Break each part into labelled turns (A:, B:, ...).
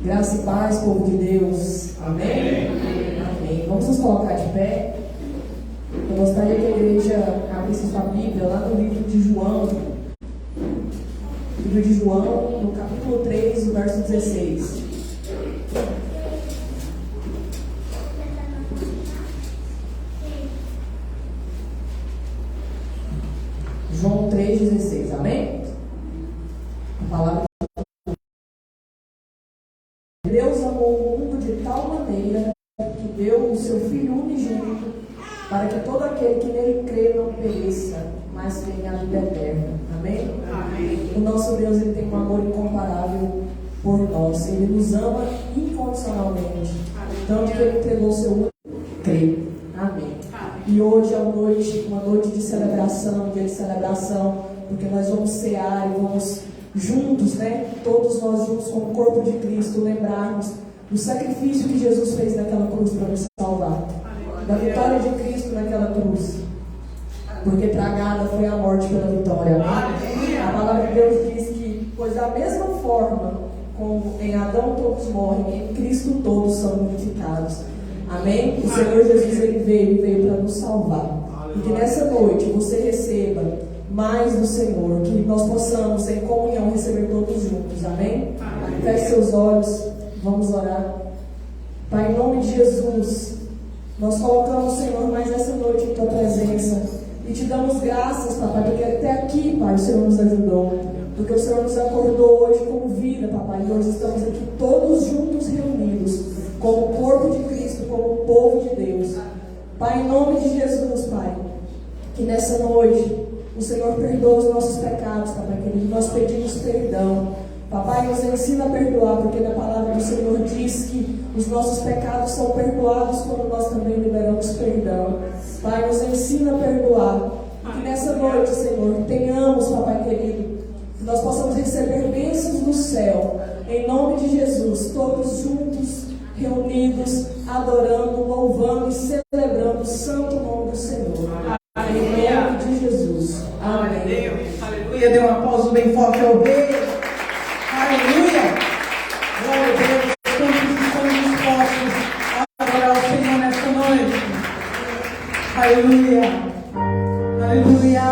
A: Graça e paz, povo de Deus. Amém? Amém. Vamos nos colocar de pé. Eu gostaria que a igreja abrisse sua Bíblia lá no livro de João. Livro de João, no capítulo 3, o verso 16. João 3,16. Amém? A palavra Deus amou o mundo de tal maneira que deu o seu Filho unigênito para que todo aquele que nele crê não pereça, mas tenha a vida eterna. Amém? Amém. O nosso Deus, ele tem um amor incomparável por nós. Ele nos ama incondicionalmente. Tanto que ele entregou o seu único crê. Amém. E hoje é uma noite de celebração, dia de celebração, porque nós vamos cear e vamos juntos, todos nós juntos como o corpo de Cristo, lembrarmos do sacrifício que Jesus fez naquela cruz para nos salvar, da vitória de Cristo naquela cruz, porque tragada foi a morte pela vitória. A palavra de Deus diz que, pois da mesma forma como em Adão todos morrem, em Cristo todos são unificados. Amém? O Senhor Jesus, ele veio para nos salvar. E que nessa noite você receba mais do Senhor, que nós possamos em comunhão receber todos juntos. Amém? Feche seus olhos, vamos orar. Pai, em nome de Jesus, nós colocamos, Senhor, mais essa noite em tua presença e te damos graças, papai, porque até aqui, Pai, o Senhor nos ajudou, porque o Senhor nos acordou hoje com vida, papai, e hoje estamos aqui todos juntos reunidos como o corpo de Cristo, como o povo de Deus. Pai, em nome de Jesus, Pai, que nessa noite o Senhor perdoa os nossos pecados, papai querido. Nós pedimos perdão. Papai, nos ensina a perdoar, porque na palavra do Senhor diz que os nossos pecados são perdoados quando nós também liberamos perdão. Pai, nos ensina a perdoar. E que nessa noite, Senhor, tenhamos, papai querido, que nós possamos receber bênçãos do céu. Em nome de Jesus, todos juntos, reunidos, adorando, louvando e celebrando o santo nome do Senhor. Em nome de Jesus. Amém.
B: Aleluia. Dê um aplauso bem forte ao Rei. Aleluia. Glória a Deus. Todos estamos dispostos a adorar o Senhor nesta noite. Aleluia. Aleluia.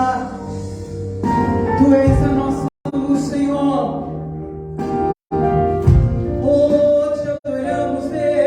B: Tu és a nossa luz, Senhor. Oh, te adoramos, Deus.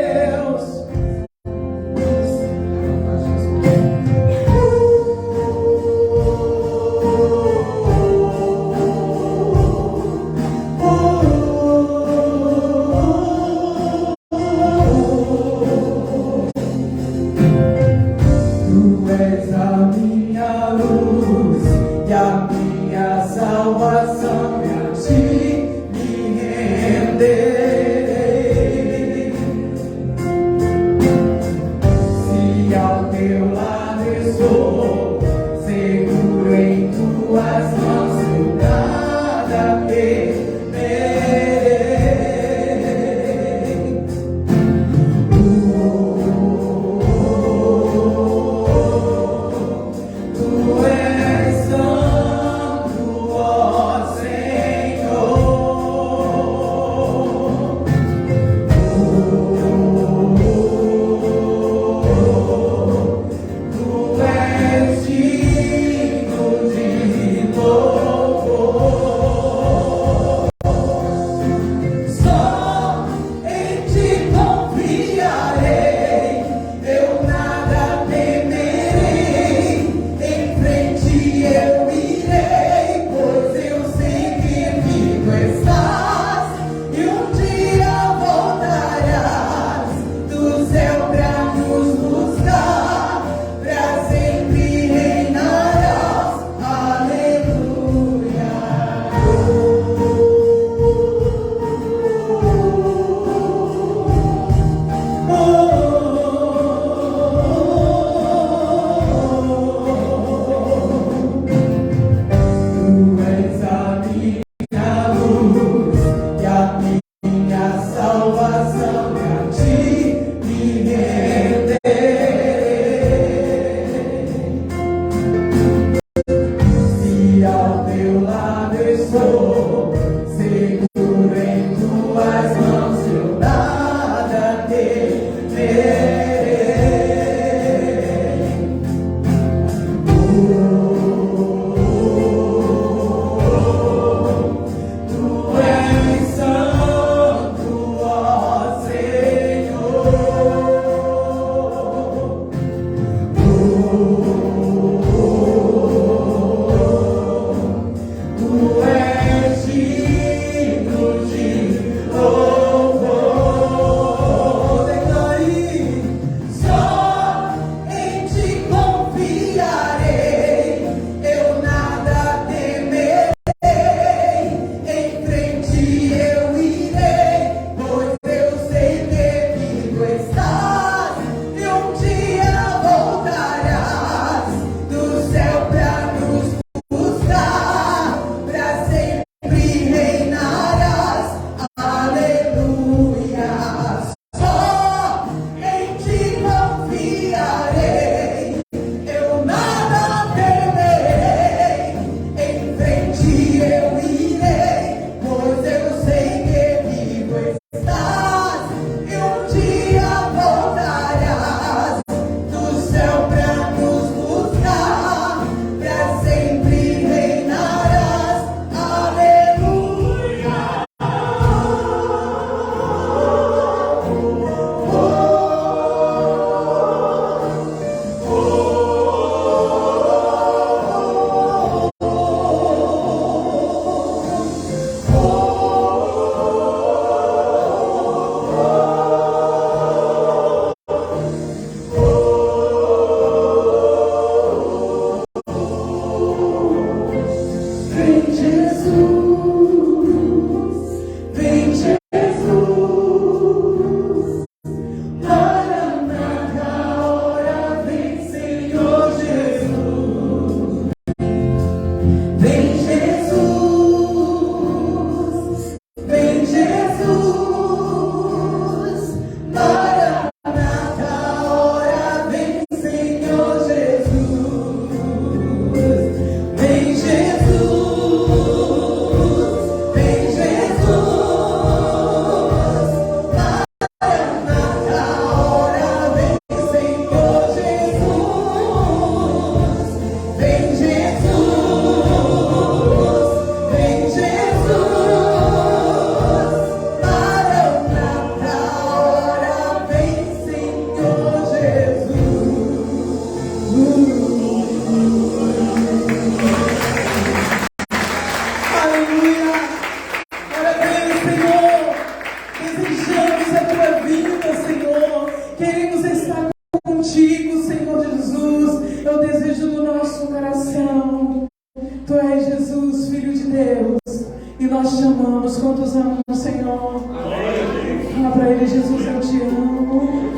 B: amamos. Quantos amam o Senhor? Fala para Ele: Jesus, eu te amo,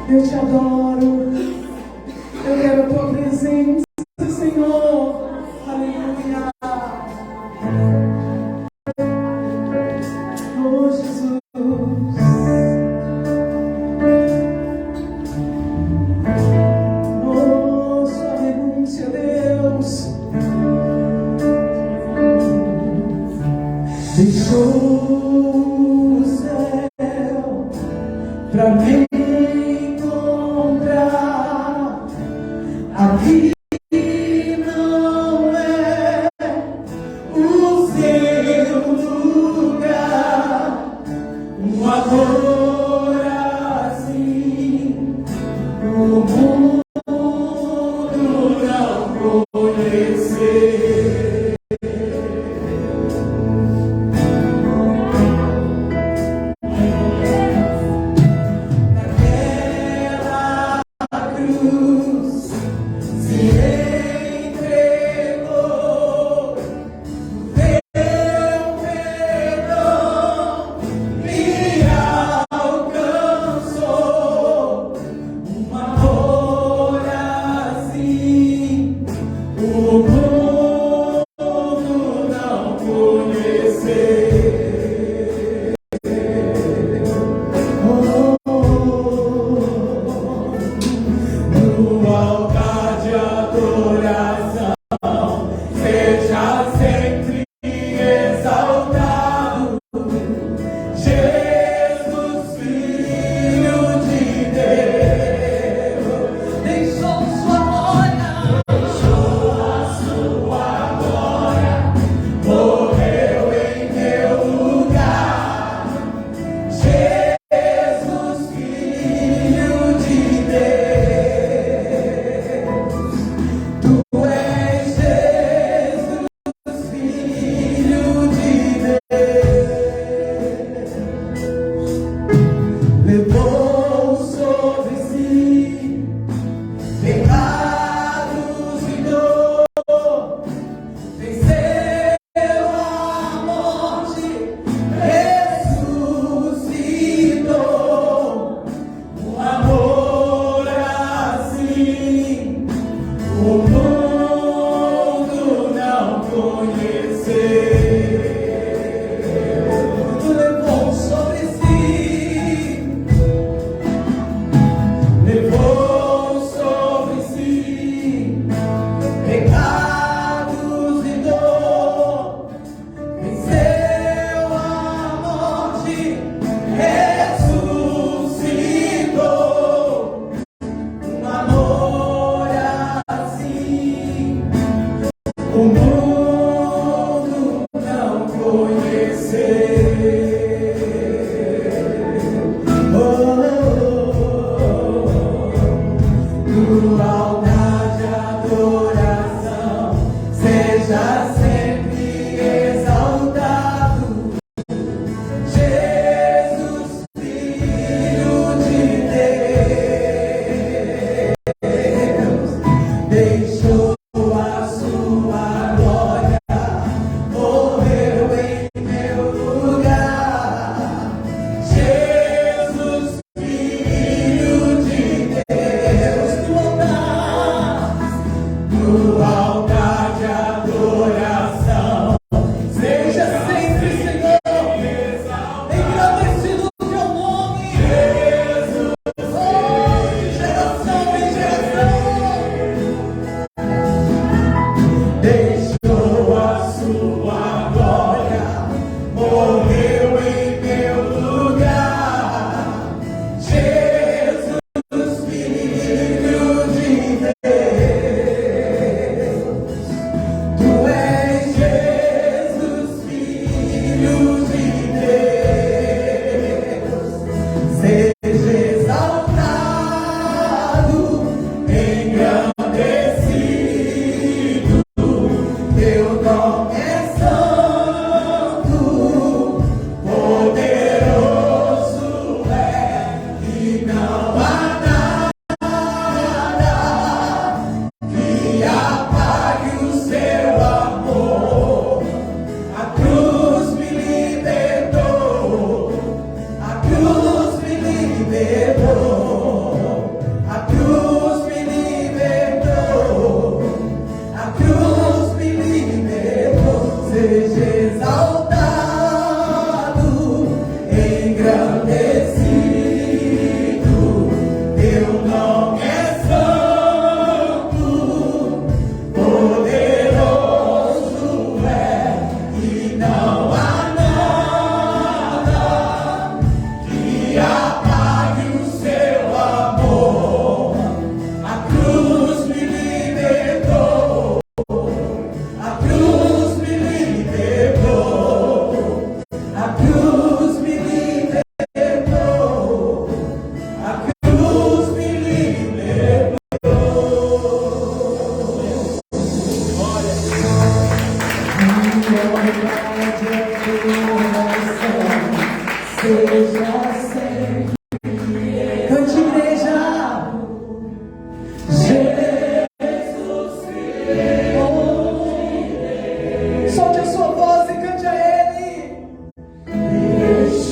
B: eu te adoro, eu quero a tua presença, Senhor. Aleluia. Oh, Jesus. Oh, sua renúncia, Deus. Deixou o céu pra me encontrar. Aqui não é o seu lugar. Um amor assim o mundo não conheceu.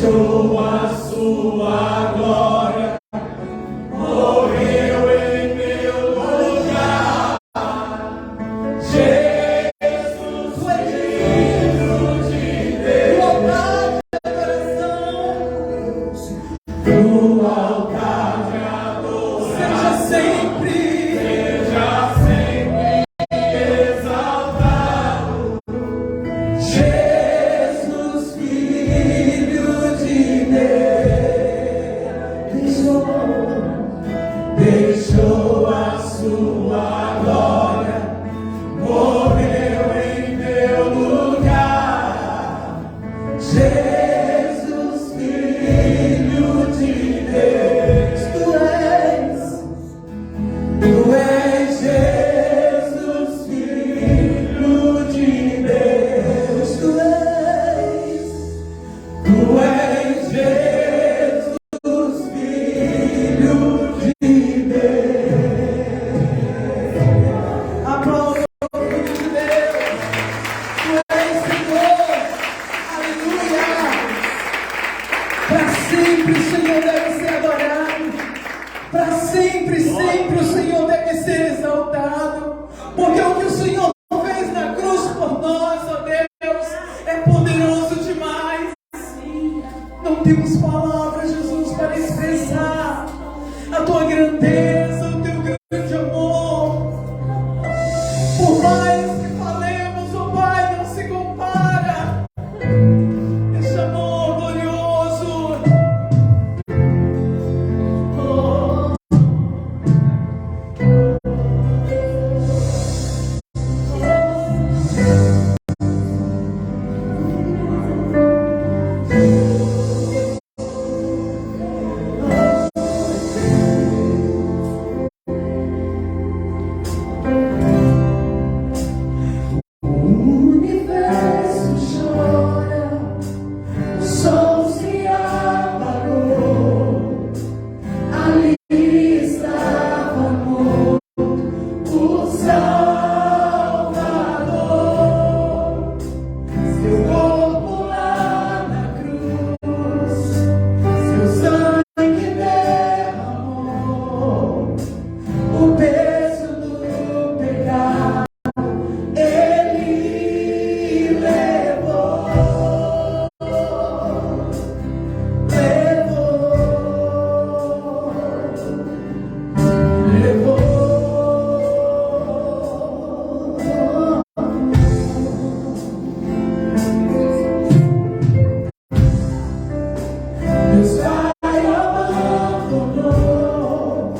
B: deixou a sua glória, morreu em meu lugar. Jesus foi Filho de Deus, no altar de adoração, seja sempre exaltado. Jesus, Filho de Deus, deixou a sua glória, morreu em meu lugar. Jesus, Filho de Deus, tu és Jesus, Filho de Deus, tu és Jesus, Filho de Deus. Aplausos ao Filho de Deus. Tu és Senhor. Aleluia. Para sempre o Senhor deve ser adorado. Para sempre, sempre o Senhor deve ser exaltado. Porque o que o Senhor fez na cruz por nós, ó Deus, é poderoso demais. Não temos palavras, Jesus, para expressar a tua grandeza, o teu grande amor. Por mais que falemos, ó Pai, não se compara esse amor glorioso. O universo chora, o sol se apagou, ali estava morto o Salvador. Seu corpo lá na cruz, seu sangue derramou, o peso do pecado Ele levou, Deus Pai abandonou,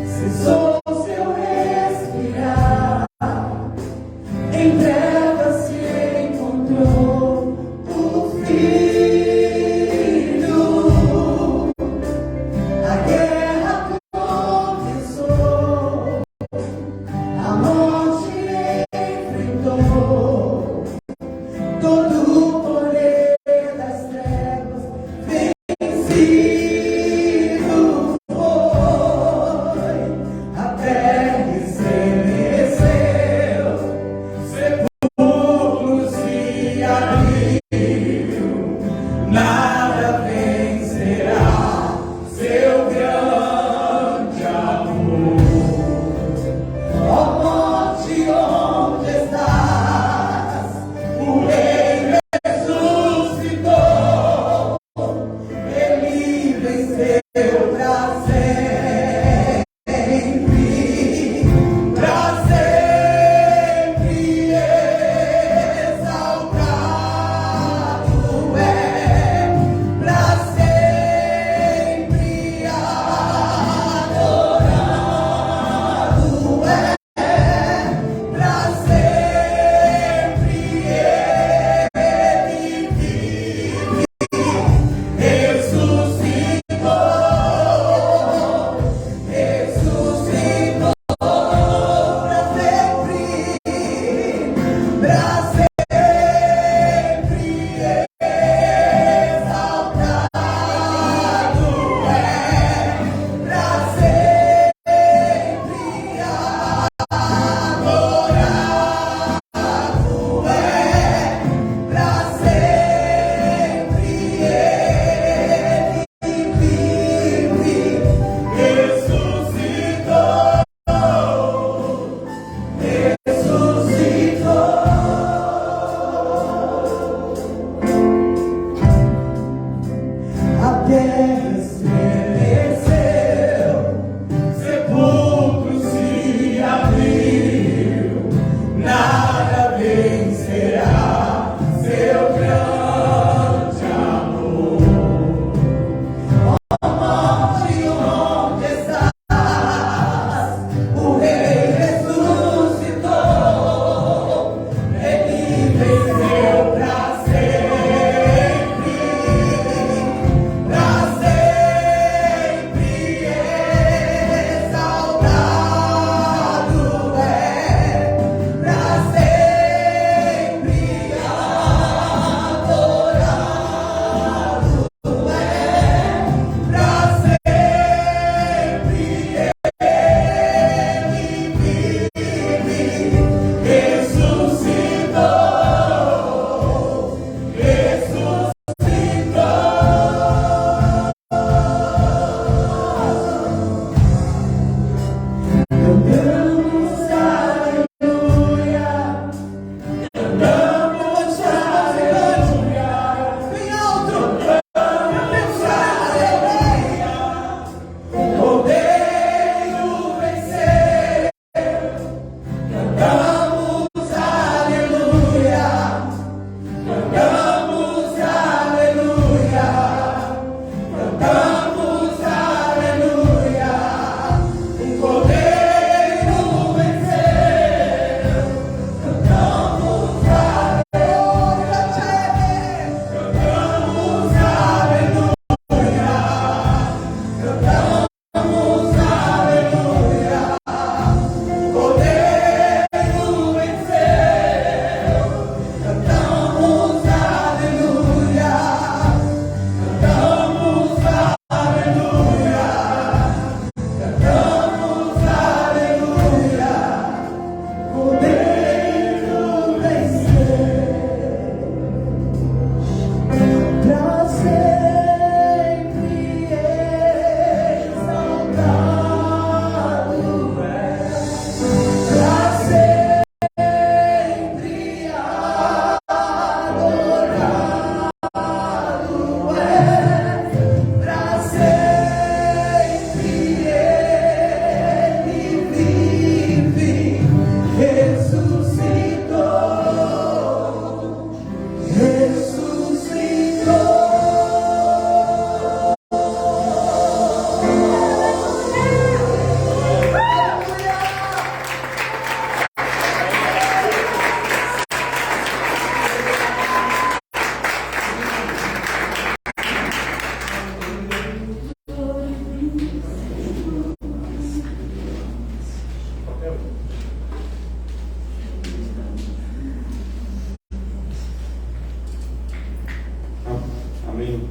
B: cessou seu respirar, em trevas se encontrou o Filho. A guerra começou, a morte enfrentou, todo o poder das trevas vencido foi. A terra estremeceu, sepulcros se abriu, nada vencerá seu grande amor. Ó morte, onde estás? O Rei ressuscitou, Ele venceu pra sempre exaltado é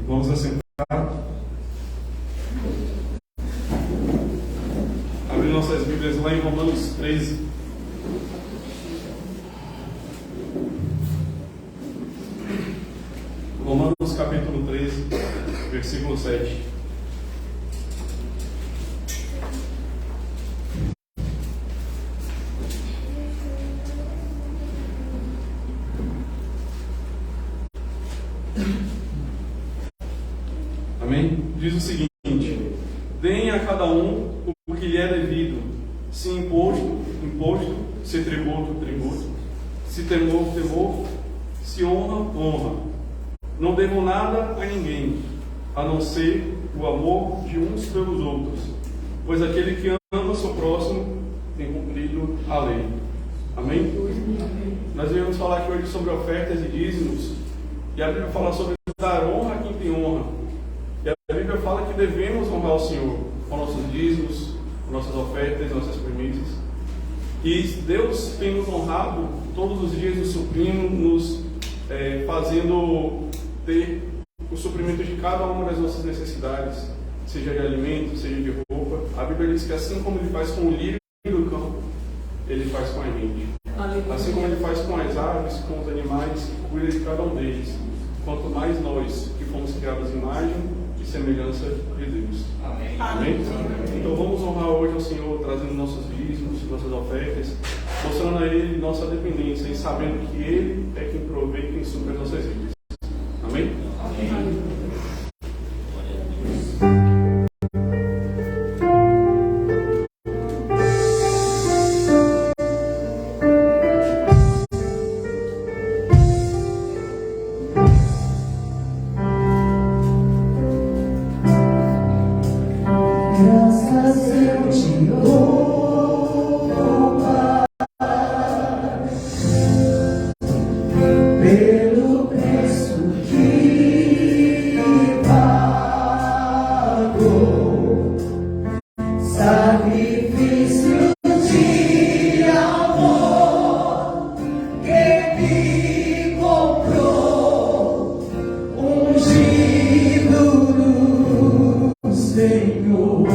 C: Vamos assentar. Abrir nossas Bíblias lá em Romanos 13. Romanos capítulo 13, versículo 7. Amém? Diz o seguinte: deem a cada um o que lhe é devido, se imposto, imposto, se tributo, tributo, se temor, temor, se honra, honra. Não devam nada a ninguém, a não ser o amor de uns pelos outros, pois aquele que ama o seu próximo tem cumprido a lei. Amém? Nós viemos falar aqui hoje sobre ofertas e dízimos, e a Bíblia fala sobre dar honra a quem tem honra. E a Bíblia fala que devemos honrar o Senhor com nossos dízimos, com nossas ofertas, nossas primícias. E Deus tem nos honrado todos os dias, nos suprindo, nos fazendo ter o suprimento de cada uma das nossas necessidades, seja de alimento, seja de roupa. A Bíblia diz que assim como Ele faz com o lírio do campo, Ele faz com a gente. Assim como Ele faz com as aves, com os animais, cuida de cada um deles. Quanto mais nós, que fomos criados em imagem e semelhança de Deus. Amém. Amém? Então vamos honrar hoje ao Senhor, trazendo nossos dízimos, nossas ofertas, mostrando a Ele nossa dependência e sabendo que Ele é quem provê e quem supre as nossas vidas. Amém? Amém.
A: Graças eu te dou, pelo preço que pagou, sacrifício de amor que me comprou, ungido do Senhor.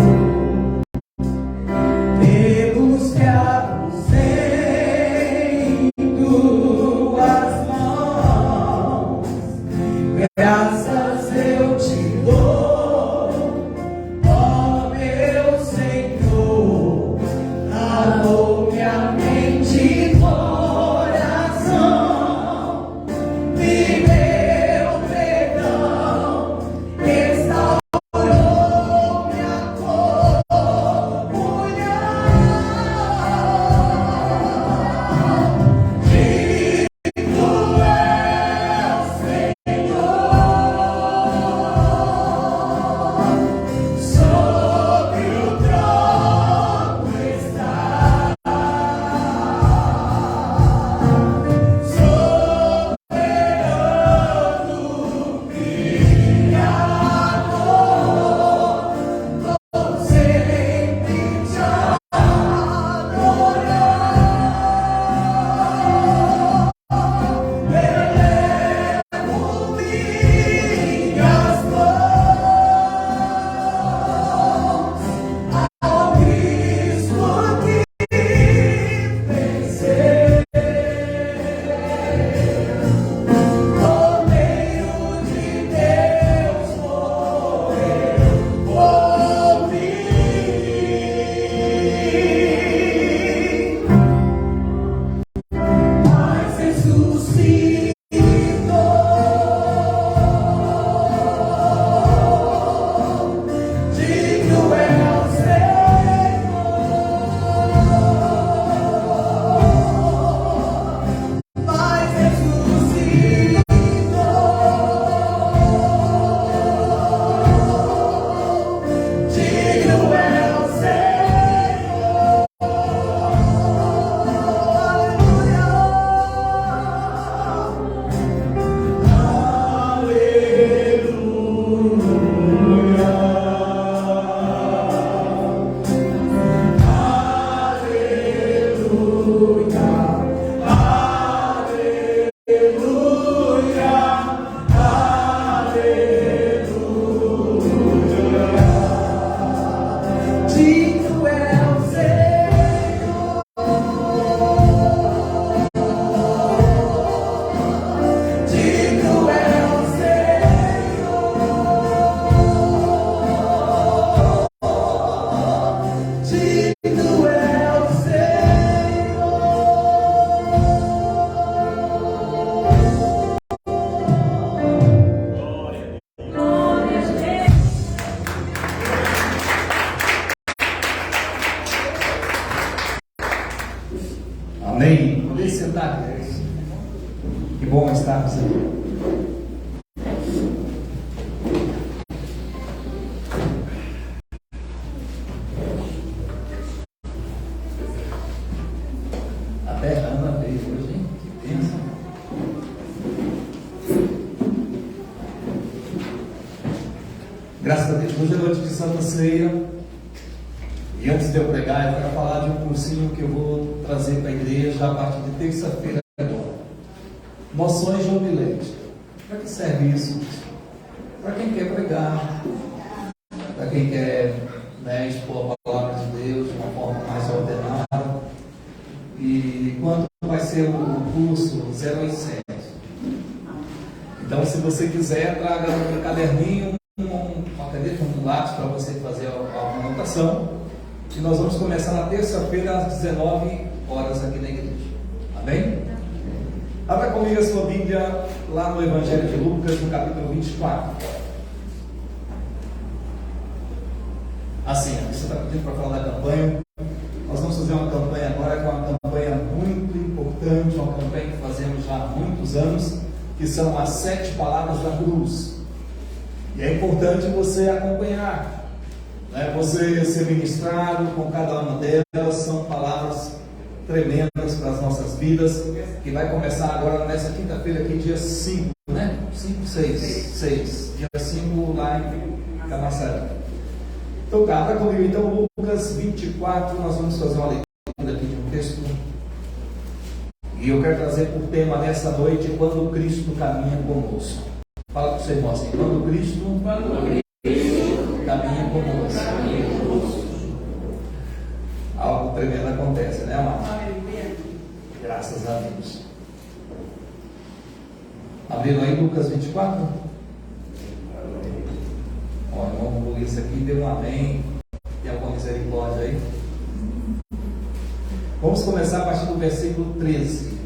D: Graças a Deus, hoje é noite de Santa Ceia. E antes de eu pregar, eu quero falar de um cursinho que eu vou trazer para a igreja a partir de terça-feira agora. Noções de homilete. Para que serve isso? Para quem quer pregar, para quem quer expor a palavra de Deus de uma forma mais ordenada. E quanto vai ser o curso? 0800. Então, se você quiser, traga um caderninho, uma caneta, um lápis para você fazer a anotação. E nós vamos começar na terça-feira às 19 horas aqui na igreja. Amém? Abra comigo a sua Bíblia lá no Evangelho de Lucas, no capítulo 24. Assim, você está pedindo para falar da campanha. Nós vamos fazer uma campanha agora, que é uma campanha muito importante, uma campanha que fazemos já há muitos anos, que são as 7 palavras da cruz. E é importante você acompanhar, você ser ministrado com cada uma delas. São palavras tremendas para as nossas vidas, que vai começar agora nessa quinta-feira aqui, dia 5, 6, dia 5 lá em Camaçari. Então, abra comigo então Lucas 24, nós vamos fazer uma leitura aqui de um texto. E eu quero trazer por tema nessa noite, quando Cristo caminha conosco. Fala para o seu irmão assim, quando Cristo caminha conosco. Algo tremendo acontece, né, amado? Graças a Deus. Abriram aí Lucas 24? Ó, irmão Luiz aqui deu um amém. Tem alguma misericórdia aí? Vamos começar a partir do versículo 13.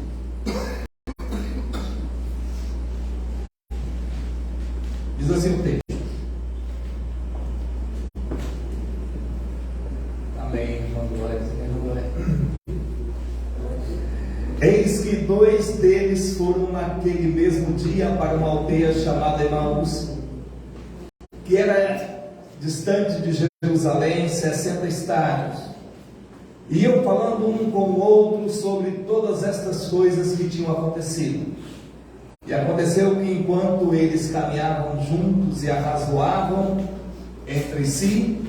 D: Diz assim o texto. Amém, irmão Glória. Eis que 2 deles foram naquele mesmo dia para uma aldeia chamada Emaús, que era distante de Jerusalém 60 estádios. Iam falando um com o outro sobre todas estas coisas que tinham acontecido. E aconteceu que enquanto eles caminhavam juntos e arrazoavam entre si,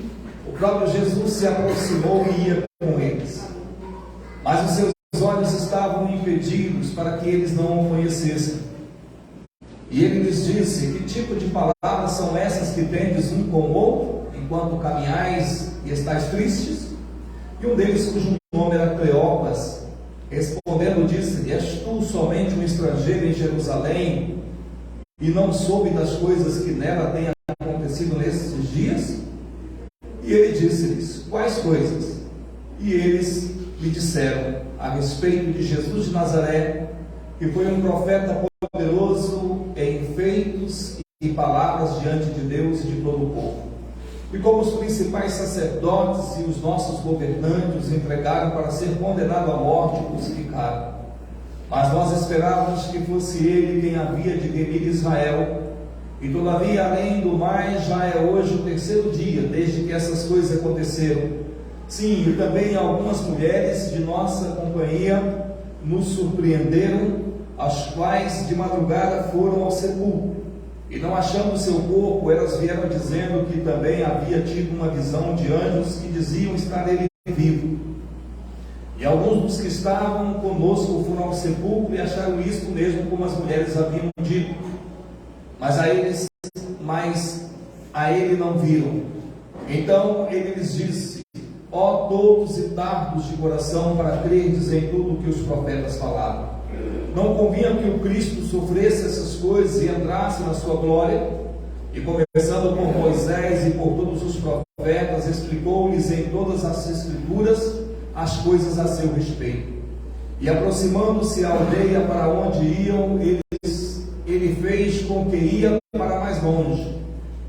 D: o próprio Jesus se aproximou e ia com eles. Mas os seus olhos estavam impedidos para que eles não o conhecessem. E ele lhes disse: que tipo de palavras são essas que tendes um com o outro, enquanto caminhais e estáis tristes? E um deles, cujo nome era Cleopas, respondendo, disse: és tu somente um estrangeiro em Jerusalém, e não soube das coisas que nela têm acontecido nesses dias? E ele disse-lhes: quais coisas? E eles lhe disseram a respeito de Jesus de Nazaré, que foi um profeta poderoso em feitos e palavras diante de Deus e de todo o povo. E como os principais sacerdotes e os nossos governantes os entregaram para ser condenado à morte e crucificado. Mas nós esperávamos que fosse ele quem havia de remir Israel. E todavia, além do mais, já é hoje o 3º dia desde que essas coisas aconteceram. Sim, e também algumas mulheres de nossa companhia nos surpreenderam, as quais de madrugada foram ao sepulcro. E não achando o seu corpo, elas vieram dizendo que também havia tido uma visão de anjos que diziam estar ele vivo. E alguns dos que estavam conosco foram ao sepulcro e acharam isto mesmo como as mulheres haviam dito. Mas a ele não viram. Então ele lhes disse: ó tolos e tardos de coração, para crerdes em tudo o que os profetas falaram. Não convinha que o Cristo sofresse essas coisas e entrasse na sua glória? E começando por Moisés e por todos os profetas, explicou-lhes em todas as escrituras as coisas a seu respeito. E aproximando-se à aldeia para onde iam, ele fez com que ia para mais longe.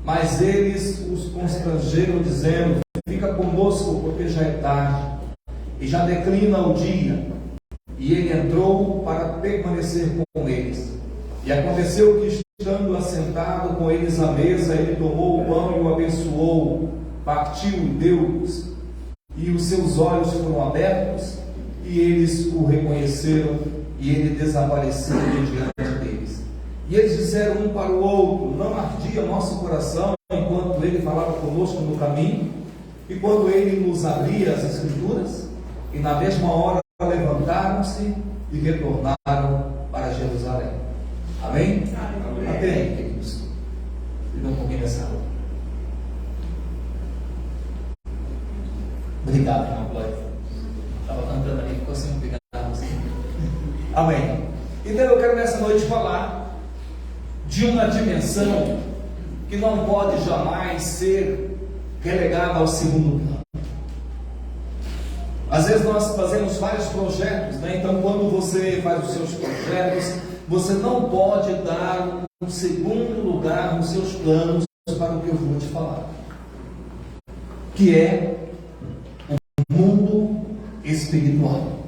D: Mas eles os constrangeram, dizendo: fica conosco, porque já é tarde, e já declina o dia. E ele entrou para permanecer com eles. E aconteceu que, estando assentado com eles à mesa, ele tomou o pão e o abençoou, partiu e deu-os. E os seus olhos foram abertos, e eles o reconheceram, e ele desapareceu de diante deles. E eles disseram um para o outro: não ardia nosso coração enquanto ele falava conosco no caminho, e quando ele nos abria as Escrituras? E na mesma hora levantaram-se e retornaram para Jerusalém. Amém? Amém. Até aí, queridos. E não pouquinho nessa hora. Obrigado, irmão Glória. Estava cantando ali, ficou assim, obrigado. Amém. Então eu quero nessa noite falar de uma dimensão que não pode jamais ser relegada ao segundo plano. Às vezes nós fazemos vários projetos, né? Então quando você faz os seus projetos, você não pode dar um segundo lugar nos seus planos para o que eu vou te falar, que é o mundo espiritual.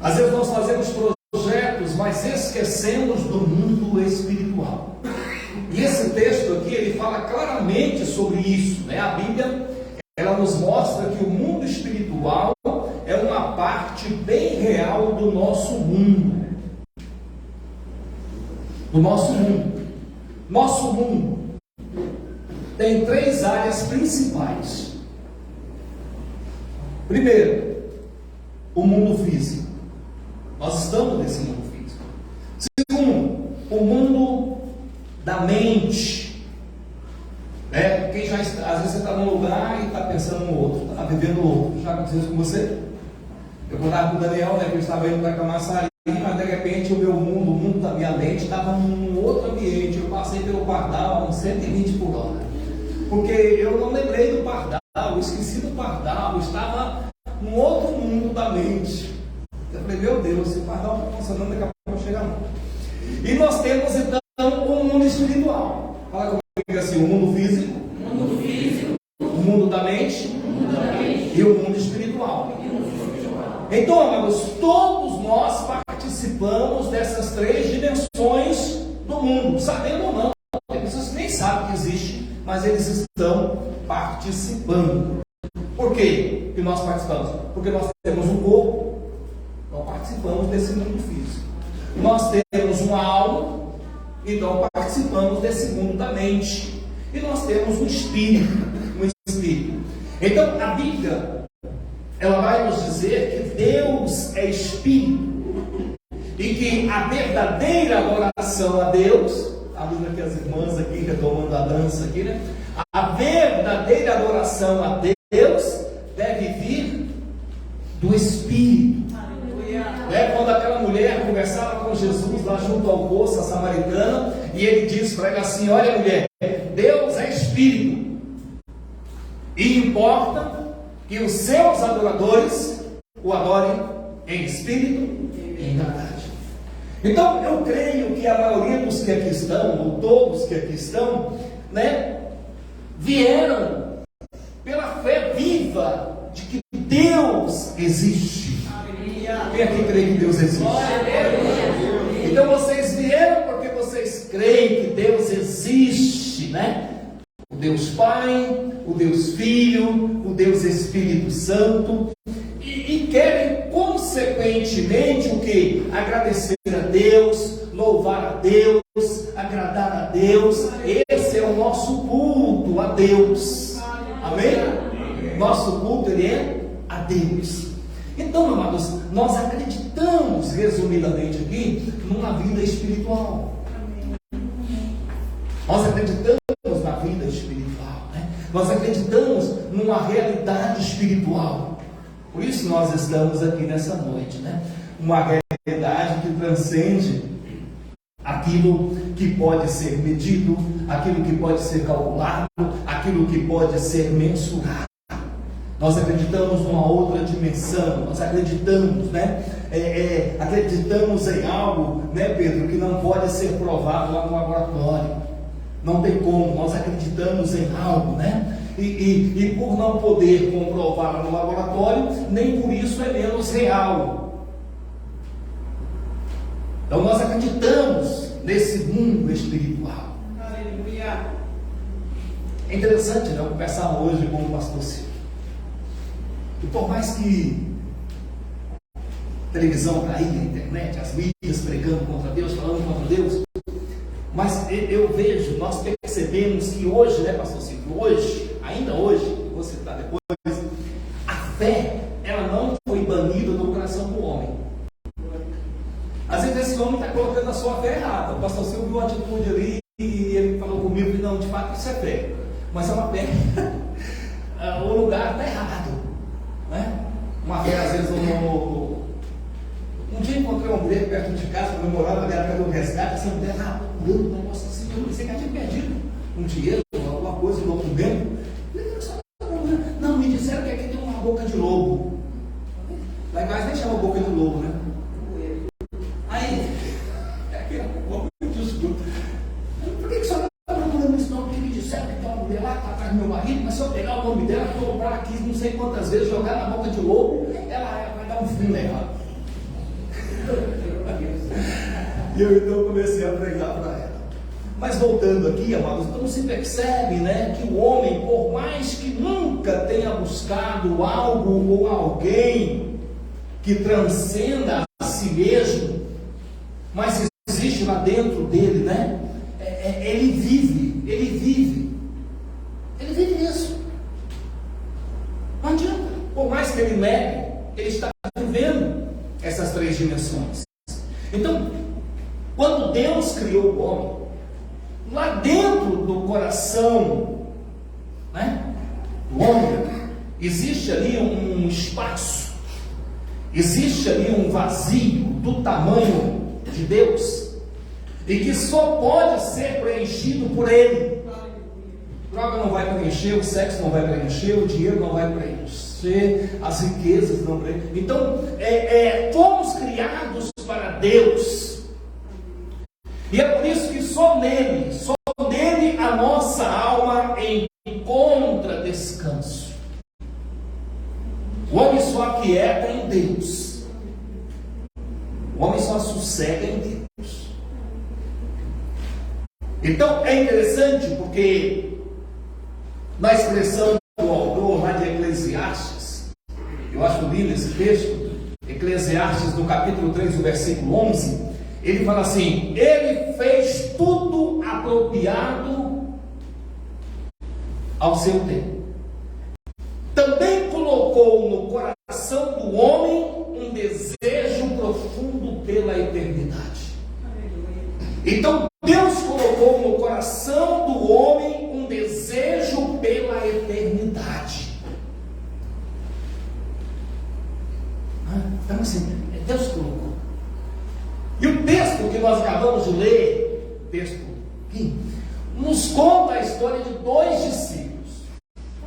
D: Às vezes nós fazemos projetos, mas esquecemos do mundo espiritual. E esse texto aqui, ele fala claramente sobre isso, né? A Bíblia, ela nos mostra que o mundo espiritual é uma parte bem real do nosso mundo. Do nosso mundo. Nosso mundo tem 3 áreas principais. Primeiro, o mundo físico. Nós estamos nesse mundo físico. Segundo, o mundo da mente. Quem já está, às vezes você está num lugar e está pensando no outro, está vivendo o outro. Já aconteceu isso com você? Eu contava com o Daniel, né, que eu estava indo para Camaçari, mas de repente o meu mundo, o mundo da minha mente estava num outro ambiente. Eu passei pelo Pardal a uns 120 por hora, porque eu não lembrei do Pardal, eu esqueci do Pardal, eu estava num outro mundo da mente. Eu falei, meu Deus, esse Pardal está funcionando, daqui a pouco eu chegar lá. E nós temos então o mundo espiritual. Fala comigo assim: o mundo físico, o mundo da mente, e o mundo espiritual. Então, amados, todos nós participamos dessas 3 dimensões do mundo, sabendo ou não. Eles nem sabem que existe, mas eles estão participando. Por quê que nós participamos? Porque nós temos um corpo, nós participamos desse mundo físico. Nós temos uma alma, então participamos desse mundo da mente. E nós temos um espírito, Então a Bíblia, ela vai nos dizer que Deus é espírito e que a verdadeira adoração a Deus, a Bíblia aqui, as irmãs aqui retomando a dança aqui, né? A verdadeira adoração a Deus deve vir do espírito. Quando aquela mulher conversava com Jesus lá junto ao poço, a samaritana, e ele disse para ela assim: olha, mulher, Deus é espírito, e importa que os seus adoradores o adorem em espírito e em verdade. Então eu creio que a maioria dos que aqui estão, ou todos que aqui estão, né, vieram pela fé viva de que Deus existe. Quem aqui crê que Deus existe? Então vocês vieram porque vocês creem que Deus existe, né? O Deus Pai, o Deus Filho, o Deus Espírito Santo, e querem consequentemente o que? Agradecer a Deus, louvar a Deus, agradar a Deus. Esse é o nosso culto a Deus. Amém? Nosso culto, ele é a Deus. Então, amados, nós acreditamos, resumidamente aqui, numa vida espiritual. Nós acreditamos na vida espiritual, né? Nós acreditamos numa realidade espiritual. Por isso nós estamos aqui nessa noite, né? Uma realidade que transcende aquilo que pode ser medido, aquilo que pode ser calculado, aquilo que pode ser mensurado. Nós acreditamos numa outra dimensão, nós acreditamos, né? Acreditamos em algo, né, Pedro, que não pode ser provado lá no laboratório. Não tem como, nós acreditamos em algo, né? E por não poder comprovar lá no laboratório, nem por isso é menos real. Então nós acreditamos nesse mundo espiritual. Aleluia! É interessante, né? Eu conversava hoje com o pastor Silvio. E por mais que televisão cair, a internet, as mídias pregando contra Deus, falando contra Deus. Mas eu vejo, nós percebemos que hoje, né, pastor Silvio, hoje, ainda hoje, vou citar depois, a fé, ela não foi banida do coração do homem. Às vezes esse homem está colocando a sua fé errada. O pastor Silvio viu uma atitude ali e ele falou comigo que não, de fato isso é fé. Mas é uma fé, o lugar está errado, né? Uma fé, às vezes, um dia encontrei uma mulher perto de casa, comemorando a época do resgate. Essa mulher estava procurando um negócio assim, eu pensei que ela tinha perdido um dinheiro, alguma coisa, um documento. Não, me disseram que aqui tem uma boca de lobo. Lá em casa nem chama boca de lobo, né? Aí, aquela boca de escuro. Por que a senhora está procurando isso não? Porque me disseram que tem uma mulher lá que está atrás do meu marido, mas se eu pegar o nome dela, comprar aqui não sei quantas vezes, jogar na boca de lobo, ela vai dar um fim nela. E eu então comecei a pregar para ela. Mas voltando aqui, amados, então se percebe, né, que o homem, por mais que nunca tenha buscado algo ou alguém que transcenda a si mesmo, mas existe lá dentro dele, né? Ele vive isso. Não adianta. Por mais que ele negue, ele está vivendo essas três dimensões. Então, quando Deus criou o homem, lá dentro do coração, né, do homem, existe ali um espaço, existe ali um vazio do tamanho de Deus, e que só pode ser preenchido por Ele. Droga não vai preencher, o sexo não vai preencher, o dinheiro não vai preencher, as riquezas não preencher. Então, fomos criados para Deus. E é por isso que só nele a nossa alma encontra descanso. O homem só aquieta em Deus. O homem só sossega em Deus. Então é interessante porque na expressão do autor lá de Eclesiastes, eu acho lindo esse texto, Eclesiastes no capítulo 3, do versículo 11, ele fala assim: ele fez tudo apropriado ao seu tempo. Também colocou no coração do homem um desejo profundo pela eternidade. Então Deus colocou no coração do homem um desejo pela eternidade. Então assim, Deus colocou. E o texto que nós acabamos de ler, texto 15, nos conta a história de dois discípulos.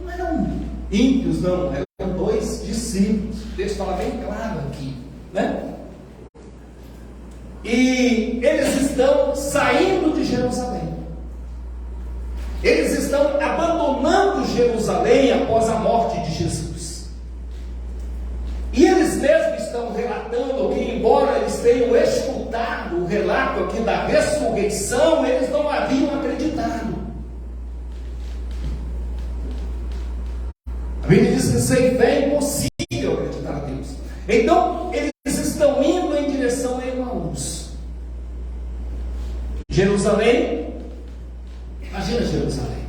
D: Não eram ímpios, não, eram dois discípulos. O texto fala bem claro aqui, né? E eles estão saindo de Jerusalém. Eles estão abandonando Jerusalém após a morte de Jesus. E eles mesmos estão relatando que, embora eles tenham escutado o relato aqui da ressurreição, eles não haviam acreditado. A Bíblia diz que sem fé é impossível acreditar a Deus. Então, eles estão indo em direção a Emaús. Jerusalém, imagina Jerusalém.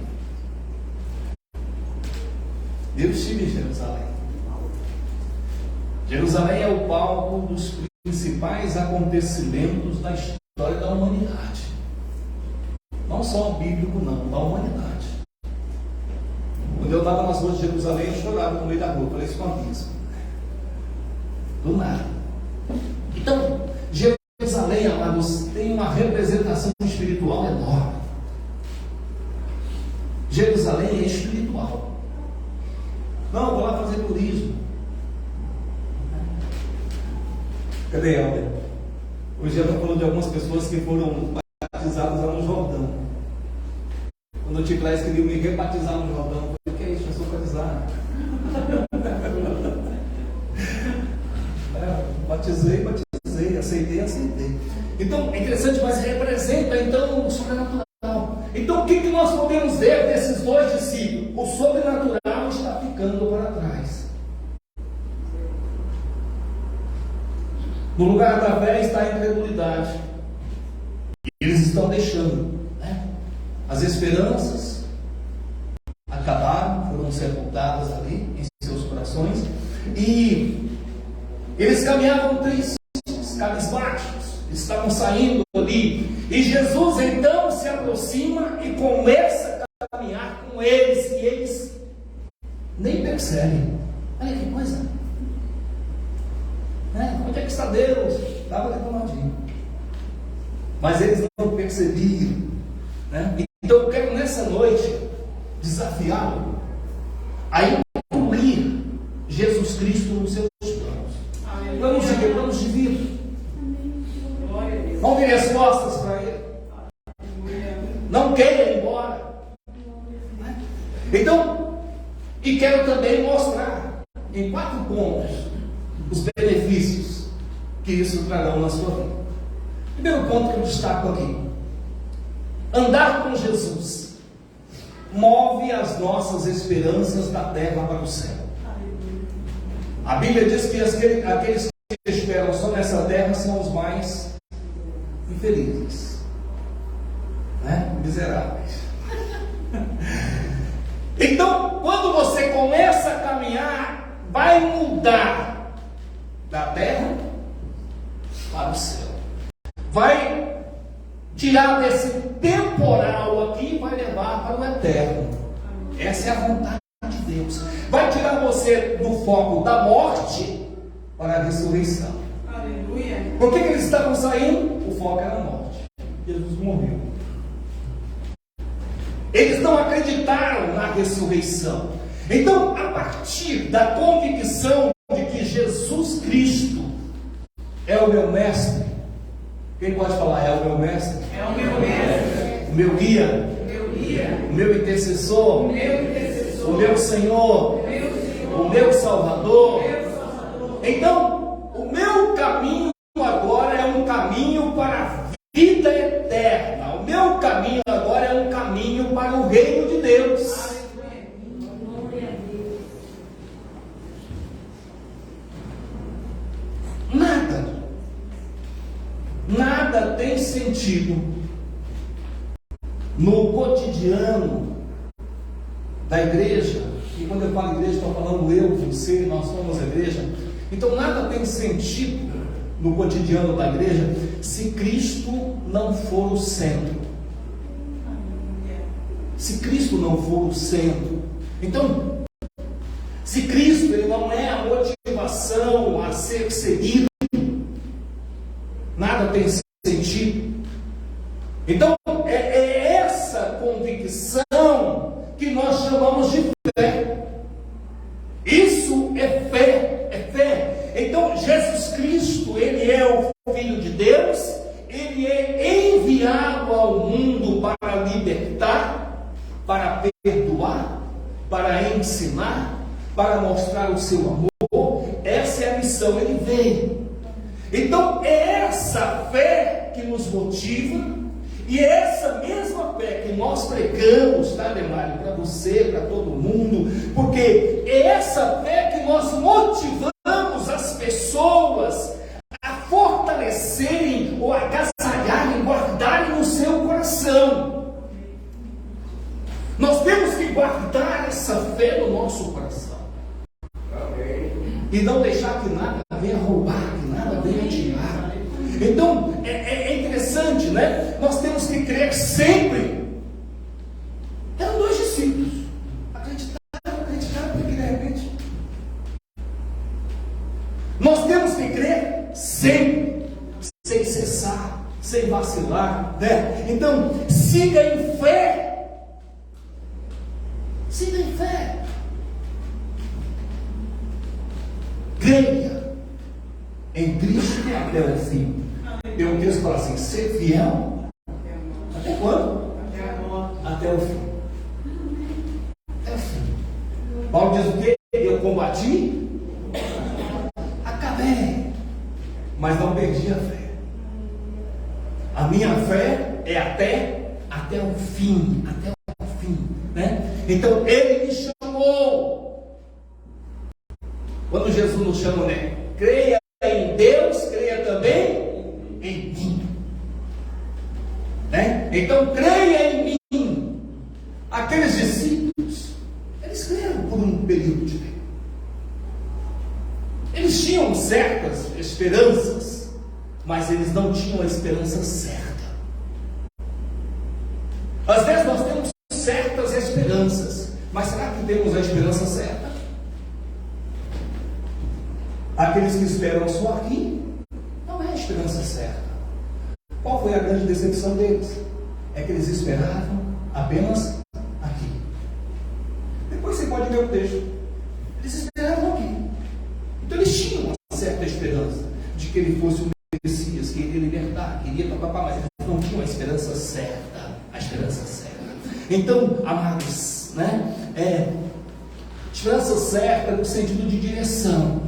D: Eu estive em Jerusalém. Jerusalém é o palco dos principais acontecimentos da história da humanidade. Não só bíblico, não, da humanidade. Quando eu estava nas ruas de Jerusalém, eu chorava no meio da rua, falei isso com a bispa. Do nada. Então, Jerusalém, amados, tem uma representação espiritual enorme. Jerusalém é espiritual. Não, vou lá fazer turismo. Cadê Helder? Hoje eu estou falando de algumas pessoas que foram batizadas lá no Jordão. Quando o Ticlés queria me rebatizar no Jordão, eu falei: que é isso? Eu sou batizado. Batizei, aceitei. Então é interessante, mas representa então o sobrenatural. Então o que nós podemos ver desses dois discípulos? O sobrenatural está ficando para trás. No lugar da fé está a incredulidade. Eles estão deixando, né? As esperanças acabaram, foram sepultadas ali em seus corações. E eles caminhavam tristes, cabisbaixos, estavam saindo ali. E Jesus então se aproxima e começa a caminhar com eles. E eles nem percebem. Olha que coisa. Onde é que está Deus? Estava ali do ladinho. Mas eles não percebiam, né? Então eu quero nessa noite desafiá-lo a incluir Jesus Cristo nos seus planos. Planos de vida. Não vire as costas para Ele. Não queira ir embora. Então, e quero também mostrar em 4 pontos os benefícios que isso trarão na sua vida. Primeiro ponto que eu destaco aqui: andar com Jesus move as nossas esperanças da terra para o céu. A Bíblia diz que aqueles que esperam só nessa terra são os mais infelizes, né? Miseráveis. Então, quando você começa a caminhar, vai mudar da terra para o céu. Vai tirar desse temporal aqui e vai levar para o eterno. Essa é a vontade de Deus. Vai tirar você do foco da morte para a ressurreição. Aleluia. Por que eles estavam saindo? O foco era a morte. Jesus morreu. Eles não acreditaram na ressurreição. Então, a partir da convicção de que Jesus Cristo é o meu mestre, quem pode falar é o meu mestre?
B: É o meu mestre.
D: O meu guia? O meu intercessor? O meu Senhor? O meu Salvador? Então, o meu caminho agora é um caminho para a vida eterna. O meu caminho agora é um caminho para o reino de Deus. Nada tem sentido no cotidiano da igreja. E quando eu falo igreja, estou falando eu, você, nós somos a igreja. Então nada tem sentido no cotidiano da igreja se Cristo não for o centro. Se Cristo não for o centro. Então, se Cristo ele não é a motivação a ser seguido, nada tem sentido. Então, é essa convicção que nós chamamos de fé. Isso é fé, é fé. Então, Jesus Cristo, Ele é o Filho de Deus, Ele é enviado ao mundo para libertar, para perdoar, para ensinar, para mostrar o seu amor. Essa é a missão, Ele veio. Então é essa fé que nos motiva, e é essa mesma fé que nós pregamos, tá, Demário? Para você, para todo mundo, porque é essa fé que nós motivamos as pessoas a fortalecerem ou agasalharem, guardarem no seu coração. Nós temos que guardar essa fé no nosso coração. E não deixar que nada venha roubar, que nada venha tirar. Então, é interessante, né? Nós temos que crer sempre. Eram 2 discípulos. Acreditaram, porque de repente. Nós temos que crer sempre, sem cessar, sem vacilar, né? Então, siga em fé. Siga em fé. Creia em Cristo até o fim. Tem um texto que fala assim: ser fiel até quando? Até o fim. Até o fim. Paulo diz o quê? Eu combati, acabei, mas não perdi a fé. A minha fé é até o fim, né? Então Ele me chamou. Quando Jesus nos chama, né? Creia em Deus, creia Aqueles discípulos, eles creram por um período de tempo. Eles tinham certas esperanças, mas eles não tinham a esperança certa. Às vezes nós temos certas esperanças, mas será que temos a esperança certa? Aqueles que esperam só aqui, não é a esperança certa. Qual foi a grande decepção deles? É que eles esperavam apenas aqui. Depois você pode ver o texto. Eles esperavam aqui. Então eles tinham uma certa esperança de que ele fosse o Messias, que iria libertar, que iria papapá, mas eles não tinham a esperança certa. A esperança certa. Então, amados, esperança certa no sentido de direção.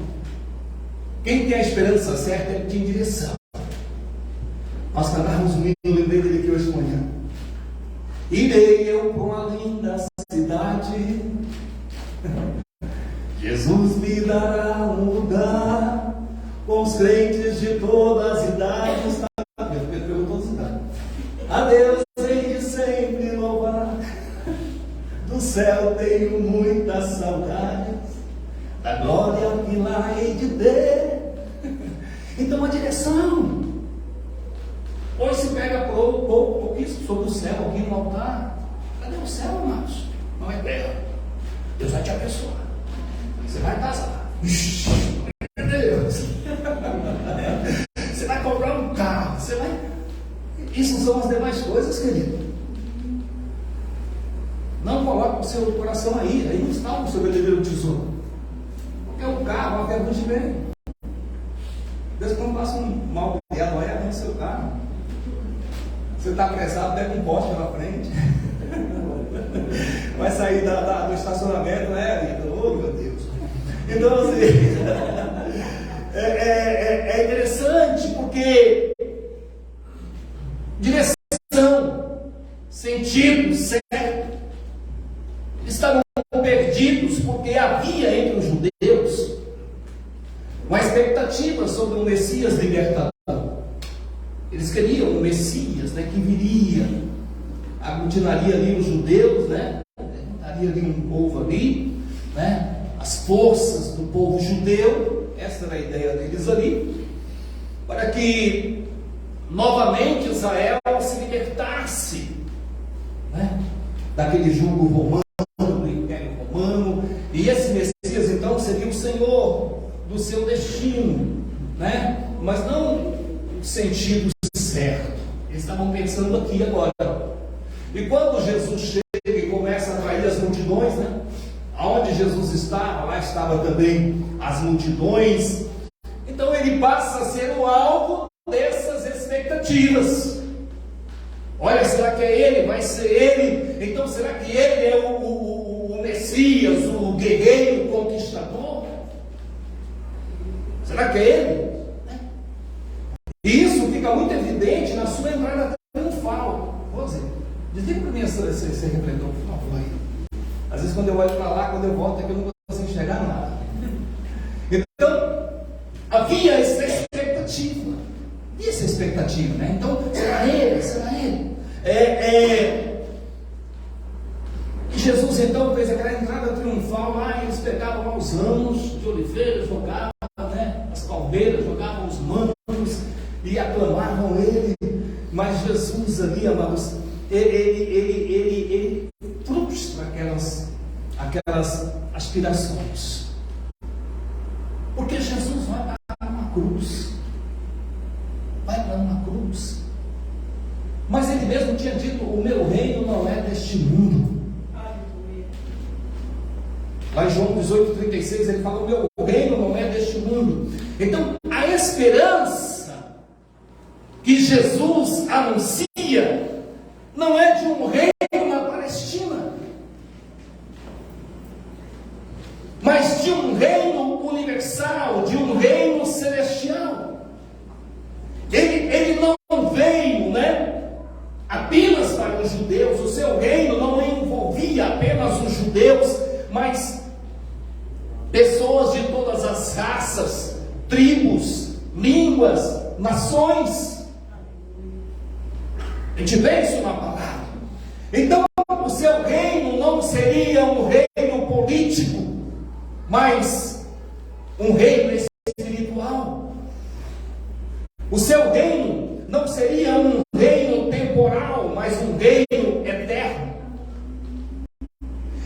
D: Quem tem a esperança certa é que tem direção. Nós cantávamos um hino, lembrei dele aqui hoje de manhã. Irei eu para uma linda cidade, Jesus me dará um lugar, com os crentes de todas as idades. A Deus hei de sempre louvar, do céu tenho muitas saudades, da glória que lá hei de ter. Então a direção. Hoje se pega pouquíssimo sobre o céu aqui no altar. Cadê o céu, amados? Não é terra. Deus vai te abençoar. Você vai casar. Meu Deus. Você vai comprar um carro. Você vai. Isso são as demais coisas, querido. Não coloque o seu coração aí não está o seu verdadeiro tesouro. Porque o carro, a verdade vem. Deus, quando passa um mal criado, vai no seu carro. Você está apressado, pega um poste pela frente. Vai sair do estacionamento, né? Oh, meu Deus. Então, assim, é interessante porque direção, sentido certo, estavam perdidos porque havia entre os judeus uma expectativa sobre um Messias libertador. Eles queriam um Messias, que viria, aglutinaria ali os judeus, daria ali um povo ali, as forças do povo judeu, essa era a ideia deles ali, para que novamente Israel se libertasse daquele jugo romano, do Império Romano, e esse Messias então seria o Senhor do seu destino, mas não no sentido certo. Eles estavam pensando aqui agora. E quando Jesus chega e começa a atrair as multidões, aonde Jesus estava, lá estava também as multidões. Então ele passa a ser o alvo dessas expectativas. Olha, será que é ele? Vai ser ele? Então será que ele é o Messias, o guerreiro conquistador? Será que é ele? E isso fica muito evidente na sua entrada triunfal. Vou dizer, desliga para mim esse refletor, por favor. Aí. Às vezes quando eu olho para lá, quando eu volto aqui, eu não consigo enxergar nada. Então, havia essa expectativa. E essa expectativa, Então, será ele? Será ele? E Jesus então fez aquela entrada triunfal lá, e eles pegavam lá os ramos de oliveira, jogavam, as palmeiras, jogavam os mantos e aclamavam ele. Mas Jesus ali, amados, ele frustra aquelas aspirações. Porque Jesus vai para uma cruz. Vai para uma cruz. Mas ele mesmo tinha dito: o meu reino não é deste mundo. Lá em João 18,36 ele fala: o meu reino não é deste mundo. Então a esperança que Jesus anuncia não é de um reino na Palestina, mas de um reino universal, de um reino celestial. Ele não veio, apenas para os judeus. O seu reino não envolvia apenas os judeus, mas pessoas de todas as raças, tribos, línguas, nações. A gente vê isso na palavra. Então o seu reino não seria um reino político, mas um reino espiritual. O seu reino não seria um reino temporal, mas um reino eterno.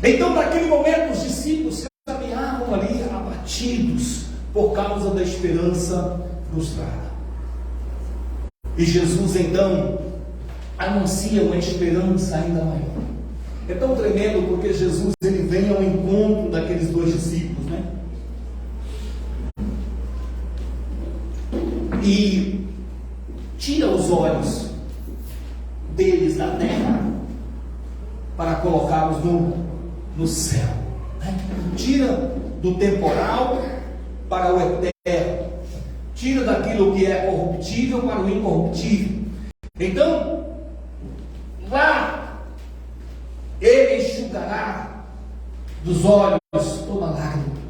D: Então, naquele momento, os discípulos se caminhavam ali abatidos por causa da esperança frustrada. E Jesus, então, anuncia uma esperança ainda maior. É tão tremendo porque Jesus ele vem ao encontro daqueles dois discípulos, né? E tira os olhos deles da terra para colocá-los no céu, né? Tira do temporal para o eterno, tira daquilo que é corruptível para o incorruptível. Então, lá ele enxugará dos olhos toda lágrima.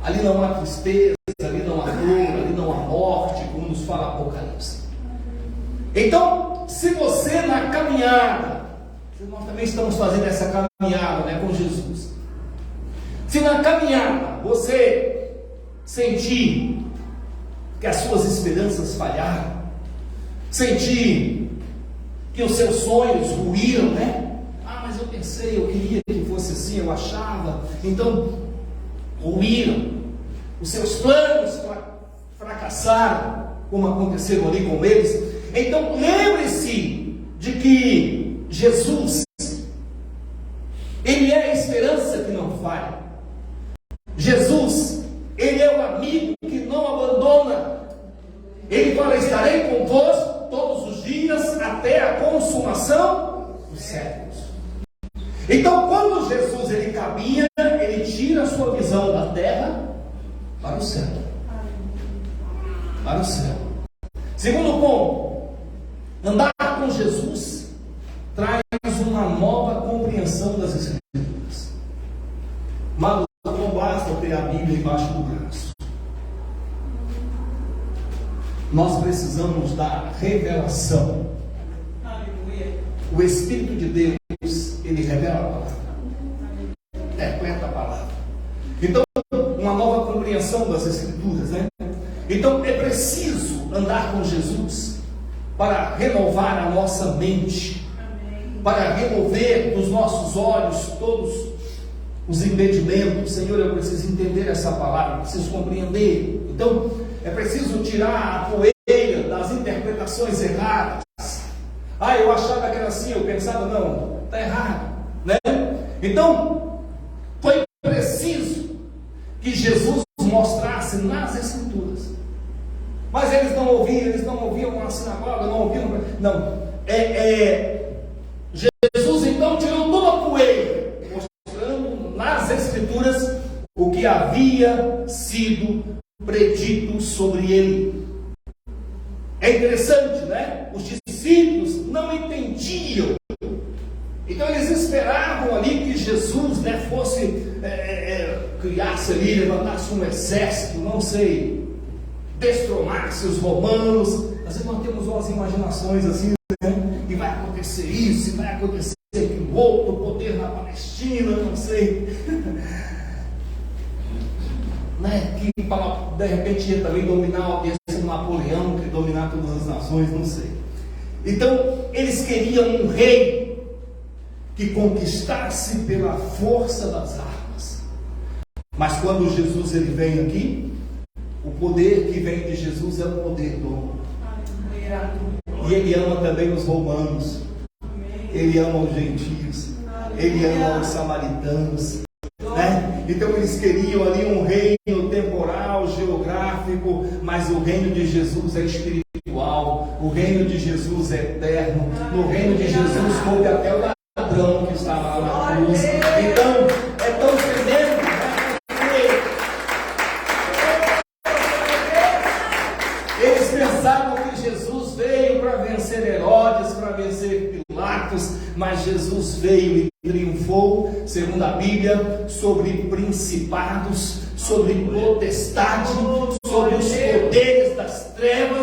D: Ali não há tristeza, ali não há dor, ali não há morte, como nos fala Apocalipse. Então, se você na caminhada, nós também estamos fazendo essa caminhada, né, com Jesus. Se na caminhada você sentir que as suas esperanças falharam, sentir que os seus sonhos ruíram, né? Ah, mas eu pensei, eu queria que fosse assim, eu achava. Então, ruíram. Os seus planos fracassaram, como aconteceu ali com eles. Então, lembre-se de que Jesus, Ele é a esperança que não falha. Jesus, Ele é o amigo que não abandona. Ele fala: estarei convosco todos os dias até a consumação dos séculos. Então, quando Jesus ele caminha, ele tira a sua visão da terra para o céu. Para o céu. Segundo ponto, andar com Jesus traz uma nova compreensão das Escrituras. Mas não basta ter a Bíblia embaixo do braço. Nós precisamos da revelação. O Espírito de Deus, ele revela a palavra, interpreta a palavra. Então, uma nova compreensão das Escrituras, né? Então, é preciso andar com Jesus para renovar a nossa mente, para remover dos nossos olhos todos os impedimentos. Senhor, eu preciso entender essa palavra, preciso compreender. Então, é preciso tirar a poeira das interpretações erradas. Ah, eu achava que era assim, eu pensava, não, está errado, né? Então, foi preciso que Jesus mostrasse nas Escrituras. Mas eles não ouviam na sinagoga, não ouviam. Não, Jesus então tirou toda a poeira, mostrando nas Escrituras o que havia sido predito sobre ele. É interessante, né? Os discípulos não entendiam. Então eles esperavam ali que Jesus, né, fosse criasse ali, levantasse um exército, não sei, destronasse os romanos. Às vezes nós temos umas imaginações assim, né? E vai acontecer isso, e vai acontecer aquilo outro, poder na Palestina, não sei. Né? Que de repente ia também dominar esse Napoleão, que dominar todas as nações, não sei. Então eles queriam um rei que conquistasse pela força das armas. Mas quando Jesus ele vem aqui, o poder que vem de Jesus é o poder do homem. E ele ama também os romanos, ele ama os gentios, ele ama os samaritanos, né? Então eles queriam ali um reino temporal, geográfico, mas o reino de Jesus é espiritual, o reino de Jesus é eterno. No reino de Jesus coube até o ladrão que estava lá na cruz. Então é tão tremendo, né? Eles pensavam que Jesus veio para vencer Herodes, para vencer Pilatos, mas Jesus veio e triunfou, segundo a Bíblia, sobre principados, sobre potestade, sobre os poderes das trevas.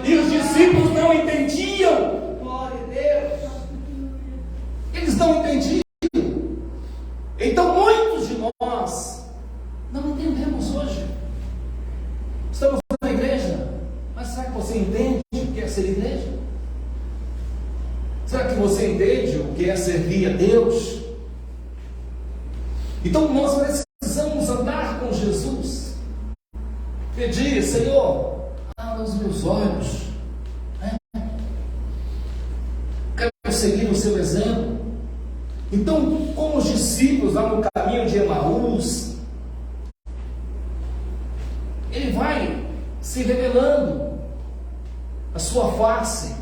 D: E os discípulos não entendiam. Eles estão entendidos. Então muitos de nós não entendemos hoje. Estamos na igreja, mas será que você entende o que é ser igreja? Será que você entende o que é servir a Deus? Então nós precisamos andar com Jesus, pedir: Senhor, abra os meus olhos, quero seguir o seu exemplo. Então, como os discípulos lá no caminho de Emaús, ele vai se revelando a sua face.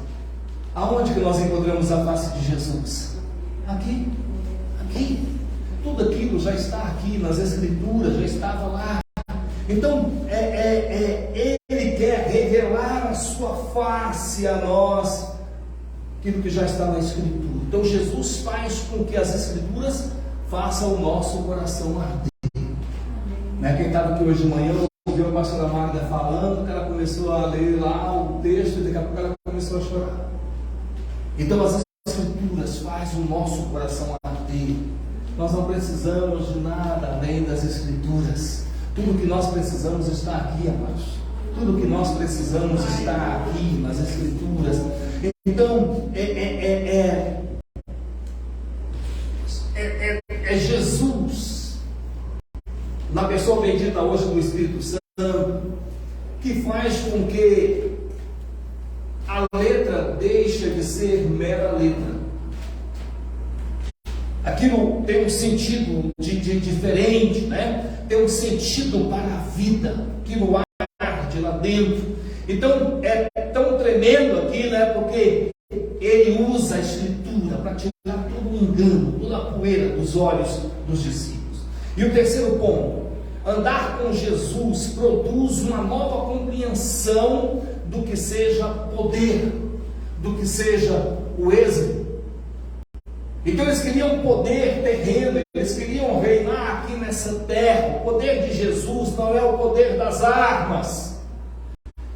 D: Aonde que nós encontramos a face de Jesus? Aqui. Tudo aquilo já está aqui nas Escrituras, já estava lá. Então, ele quer revelar a sua face a nós, aquilo que já está na Escritura. Então, Jesus faz com que as Escrituras façam o nosso coração arder. Quem estava aqui hoje de manhã ouviu a pastora Magda falando, que ela começou a ler lá o texto e daqui a pouco ela começou a chorar. Então, as Escrituras fazem o nosso coração arder. Nós não precisamos de nada além das Escrituras. Tudo que nós precisamos está aqui, amados. Tudo que nós precisamos está aqui nas Escrituras. Então, é Jesus, na pessoa bendita hoje do Espírito Santo, que faz com que a letra deixe de ser mera letra. Aquilo tem um sentido diferente, né? Tem um sentido para a vida, aquilo arde lá dentro. Então é tão tremendo aqui, né? Porque ele usa a Escritura para tirar todo o engano, toda a poeira dos olhos dos discípulos. E o terceiro ponto: andar com Jesus produz uma nova compreensão do que seja poder, do que seja o êxito. Então eles queriam poder terreno, eles queriam reinar aqui nessa terra. O poder de Jesus não é o poder das armas.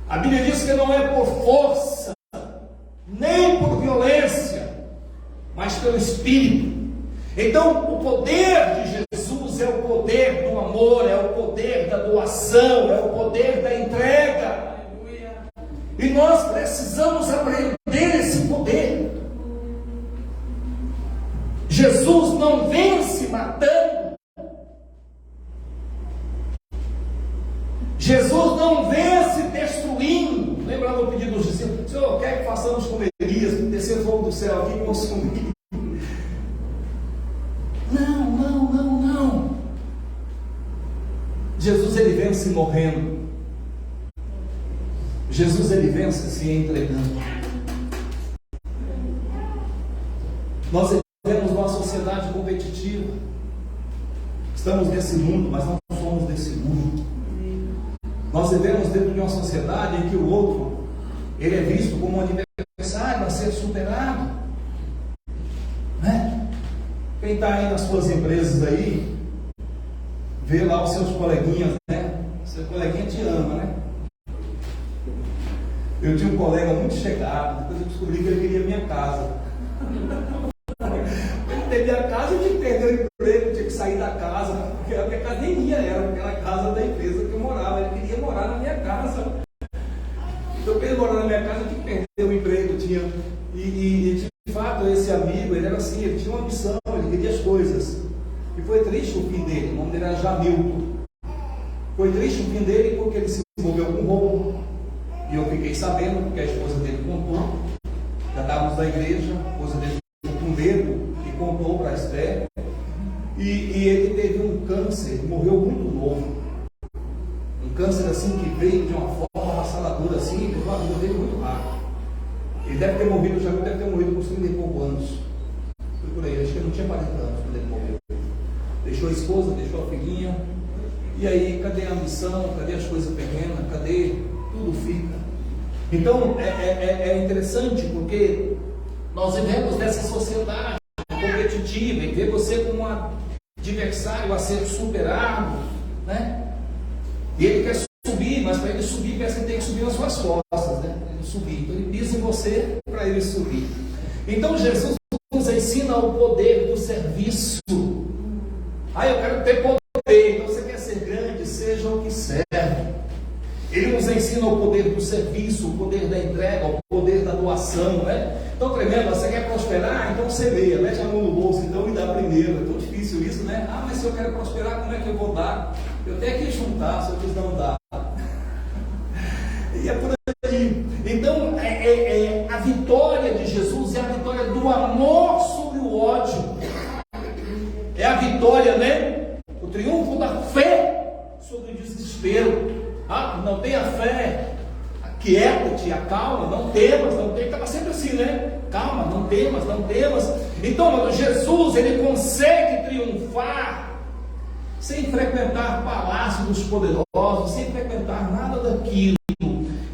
D: A Bíblia diz que não é por força, nem por violência, mas pelo Espírito. Então o poder de Jesus é o poder do amor, é o poder da doação, é o poder da entrega. E nós precisamos aprender esse poder. Jesus não vence matando. Jesus não vence destruindo. Lembra do pedido dos discípulos: Senhor, quer que façamos como Elias, descer fogo do céu aqui e consumir? Não. Jesus, ele vence morrendo. Jesus, ele vence se entregando. Nós vivemos numa sociedade competitiva. Estamos nesse mundo, mas não somos desse mundo. Nós vivemos dentro de uma sociedade em que o outro, ele é visto como um adversário a ser superado, né? Quem está aí nas suas empresas aí, vê lá os seus coleguinhas, né? Seu coleguinha te ama, né? Eu tinha um colega muito chegado, depois eu descobri que ele queria minha casa. Ele teve a casa, eu tinha que perder o emprego, eu tinha que sair da casa, porque a minha casa nem minha era, aquela casa da empresa que eu morava. Ele queria morar na minha casa. Então, para ele morar na minha casa, eu tinha que perder o emprego. E de fato, esse amigo, ele era assim, ele tinha uma missão, ele queria as coisas. E foi triste o fim dele, o nome dele era Jamilton. Foi triste o fim dele porque ele se envolveu com roubo. E eu fiquei sabendo, porque a esposa dele contou. Já estávamos na igreja, a esposa dele ficou com medo e contou para a Esther. E ele teve um câncer, morreu muito novo. Um câncer assim que veio de uma forma avassaladora assim, e levou a vida dele muito rápido. Ele deve ter morrido, já deve ter morrido com 30 e poucos anos. Foi por aí, acho que ele não tinha 40 anos quando ele morreu. Deixou a esposa, deixou a filhinha. E aí, cadê a missão? Cadê as coisas terrenas? Cadê? Tudo fica. Então, é interessante porque nós vivemos nessa sociedade competitiva e vê você como um adversário a ser superado, né? E ele quer subir, mas para ele subir, parece que ele tem que subir nas suas costas, né? Ele subir. Então, ele pisa em você para ele subir. Então, Jesus usa a ensina o poder do serviço. Eu quero ter poder. Então você quer ser grande, seja o que serve. Ele nos ensina o poder do serviço, o poder da entrega, o poder da doação, né? Então, tremendo, você quer prosperar? Então semeia, mete a mão no bolso, então me dá primeiro. É tão difícil isso, né? Mas se eu quero prosperar, como é que eu vou dar? Eu tenho que juntar, se eu quiser não dar. E é por aí. Então, a vitória de Jesus é a vitória do amor sobre o ódio. É a vitória, né? O triunfo da fé sobre o desespero. Não tenha fé, aquieta-te, acalma, não temas, estava sempre assim, né? Calma, não temas. Então, mano, Jesus, ele consegue triunfar sem frequentar palácios dos poderosos, sem frequentar nada daquilo.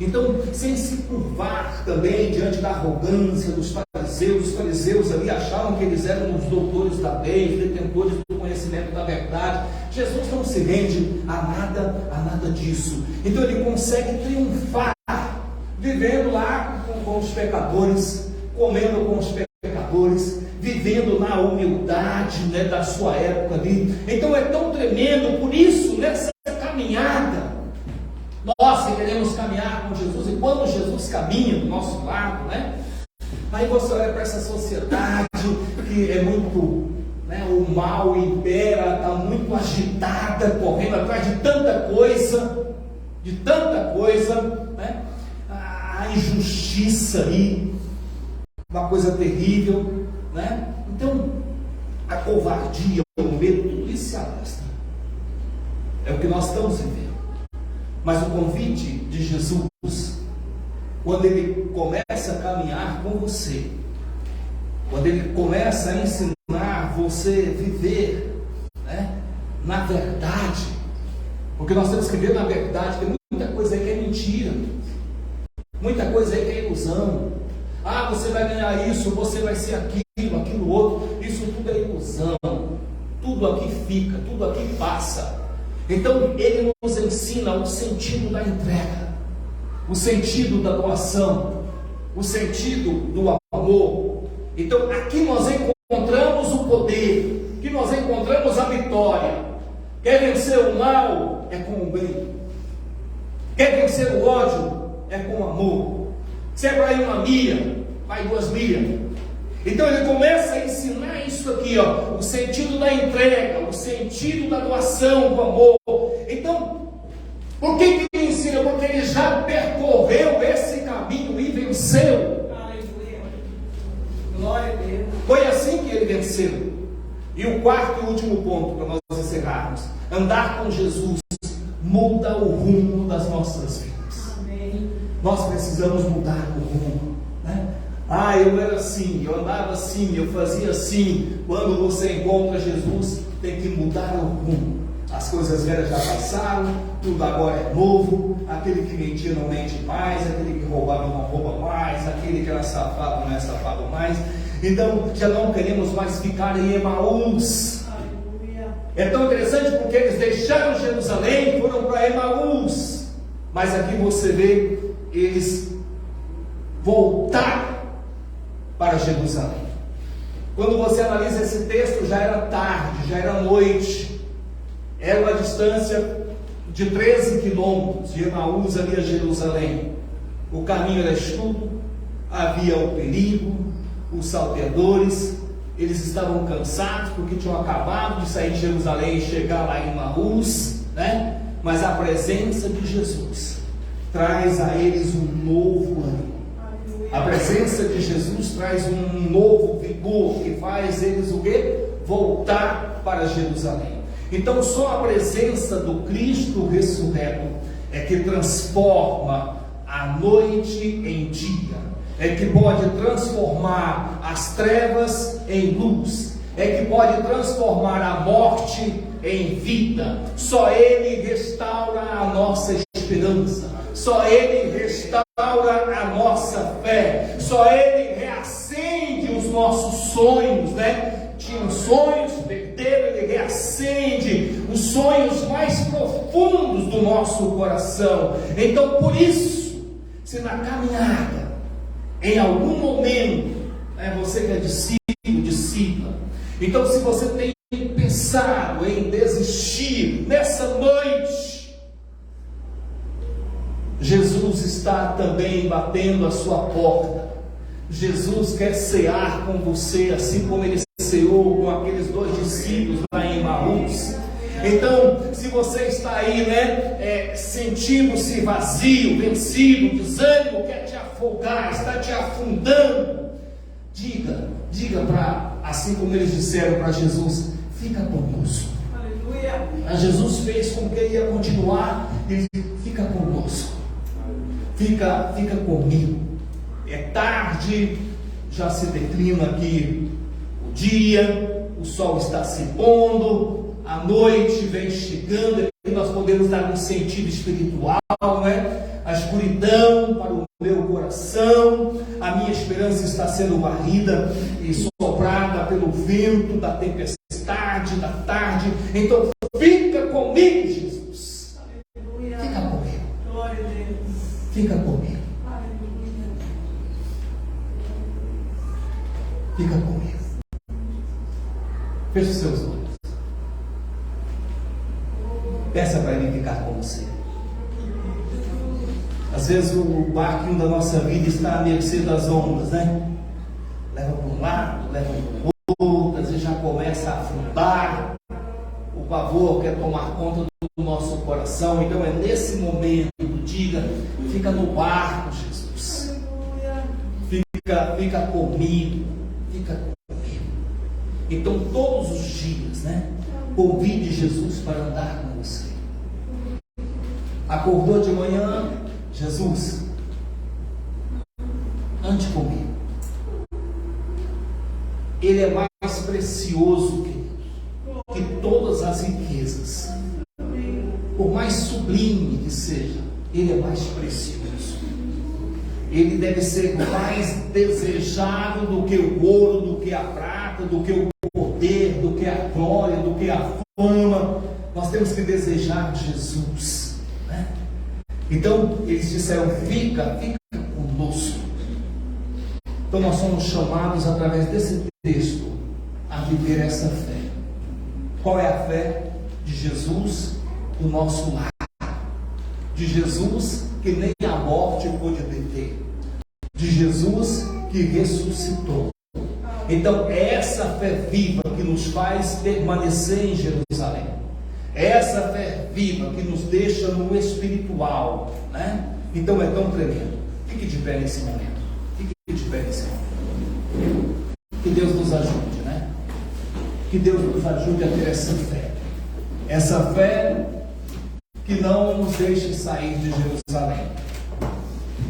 D: Então, sem se curvar também diante da arrogância dos fariseus. Os fariseus ali achavam que eles eram os doutores da lei, os detentores do conhecimento da verdade. Jesus não se rende a nada disso. Então ele consegue triunfar, vivendo lá com os pecadores, comendo com os pecadores, vivendo na humildade, né, da sua época ali. Então é tão tremendo, por isso, nessa caminhada, nós que queremos caminhar com Jesus, e quando Jesus caminha do nosso lado, né? Aí você olha para essa sociedade que é muito, né, o mal impera, está muito agitada, correndo atrás de tanta coisa, né? A injustiça aí, uma coisa terrível, né? Então, a covardia, o medo, tudo isso se alastra. É o que nós estamos vivendo. Mas o convite de Jesus, quando ele começa a caminhar com você, quando ele começa a ensinar você a viver, né, na verdade, porque nós temos que viver na verdade. Tem muita coisa aí que é mentira, muita coisa aí que é ilusão. Você vai ganhar isso, você vai ser aquilo outro. Isso tudo é ilusão, tudo aqui fica, tudo aqui passa. Então ele nos ensina o sentido da entrega, o sentido da doação, o sentido do amor. Então aqui nós encontramos o poder, aqui nós encontramos a vitória. Quer vencer o mal? É com o bem. Quer vencer o ódio? É com o amor. Se é para ir 1 milha, vai 2 milhas. Então ele começa a ensinar isso aqui, o sentido da entrega, o sentido da doação, do amor. Então, por que ele ensina? Porque ele já percorreu esse caminho e venceu.
A: Glória a Deus.
D: Foi assim que ele venceu. E o quarto e último ponto para nós encerrarmos: andar com Jesus muda o rumo das nossas vidas.
A: Amém.
D: Nós precisamos mudar o rumo, né? Eu era assim, eu andava assim, eu fazia assim. Quando você encontra Jesus, tem que mudar o rumo. As coisas velhas já passaram, tudo agora é novo. Aquele que mentia não mente mais, aquele que roubava não rouba mais, aquele que era safado não é safado mais. Então já não queremos mais ficar em Emaús.
A: Aleluia.
D: É tão interessante porque eles deixaram Jerusalém e foram para Emaús. Mas aqui você vê eles voltar para Jerusalém. Quando você analisa esse texto, já era tarde, já era noite. Era uma distância de 13 quilômetros de Emaús ali a Jerusalém. O caminho era escuro, havia o perigo, os salteadores, eles estavam cansados porque tinham acabado de sair de Jerusalém e chegar lá em Emaús, né? Mas a presença de Jesus traz a eles um novo ânimo. A presença de Jesus traz um novo vigor que faz eles o quê? Voltar para Jerusalém. Então só a presença do Cristo ressurreto é que transforma a noite em dia, é que pode transformar as trevas em luz, é que pode transformar a morte em vida. Só Ele restaura a nossa esperança, só Ele restaura a nossa fé, só Ele reacende os nossos sonhos, né? Tinham sonhos, perderam, Ele reacende os sonhos mais profundos do nosso coração. Então, por isso, se na caminhada, em algum momento, você que é discípulo, Então, se você tem pensado em desistir nessa noite, Jesus está também batendo a sua porta. Jesus quer cear com você, assim como ele ceou com aqueles 2 discípulos lá em Emaús. Então, se você está aí, sentindo-se vazio, vencido, desânimo, quer te afogar, está te afundando, diga para, assim como eles disseram para Jesus, fica conosco. Aleluia. Jesus fez com que ele ia continuar, ele disse, fica conosco, fica comigo. É tarde, já se declina aqui o dia, o sol está se pondo, a noite vem chegando, e nós podemos dar um sentido espiritual, a escuridão para o meu coração, a minha esperança está sendo varrida e soprada pelo vento da tempestade, da tarde. Então fica comigo, Jesus. Aleluia. Fica comigo. Glória a Deus. Fica comigo. Aleluia. Fica comigo. Feche os seus olhos. Peça para ele ficar com você. Às vezes o barquinho da nossa vida está à mercê das ondas, Leva para um lado, leva para o outro, às vezes já começa a afundar. O pavor quer tomar conta do nosso coração. Então é nesse momento, diga, fica no barco, Jesus. Fica comigo, fica comigo. Então todos os dias, convide Jesus para andar com você. Acordou de manhã, Jesus, ande comigo. Ele é mais precioso que todas as riquezas. Por mais sublime que seja, ele é mais precioso. Ele deve ser mais desejado do que o ouro, do que a prata, do que o poder, do que a glória, do que a fama. Nós temos que desejar Jesus. Então eles disseram, fica conosco. Então nós somos chamados através desse texto a viver essa fé. Qual é a fé? De Jesus do nosso lar, de Jesus que nem a morte pôde deter, de Jesus que ressuscitou. Então é essa fé viva que nos faz permanecer em Jerusalém. Essa fé viva que nos deixa no espiritual, Então é tão tremendo. Fique de pé nesse momento. Fique de pé nesse momento. Que Deus nos ajude, Que Deus nos ajude a ter essa fé. Essa fé que não nos deixe sair de Jerusalém.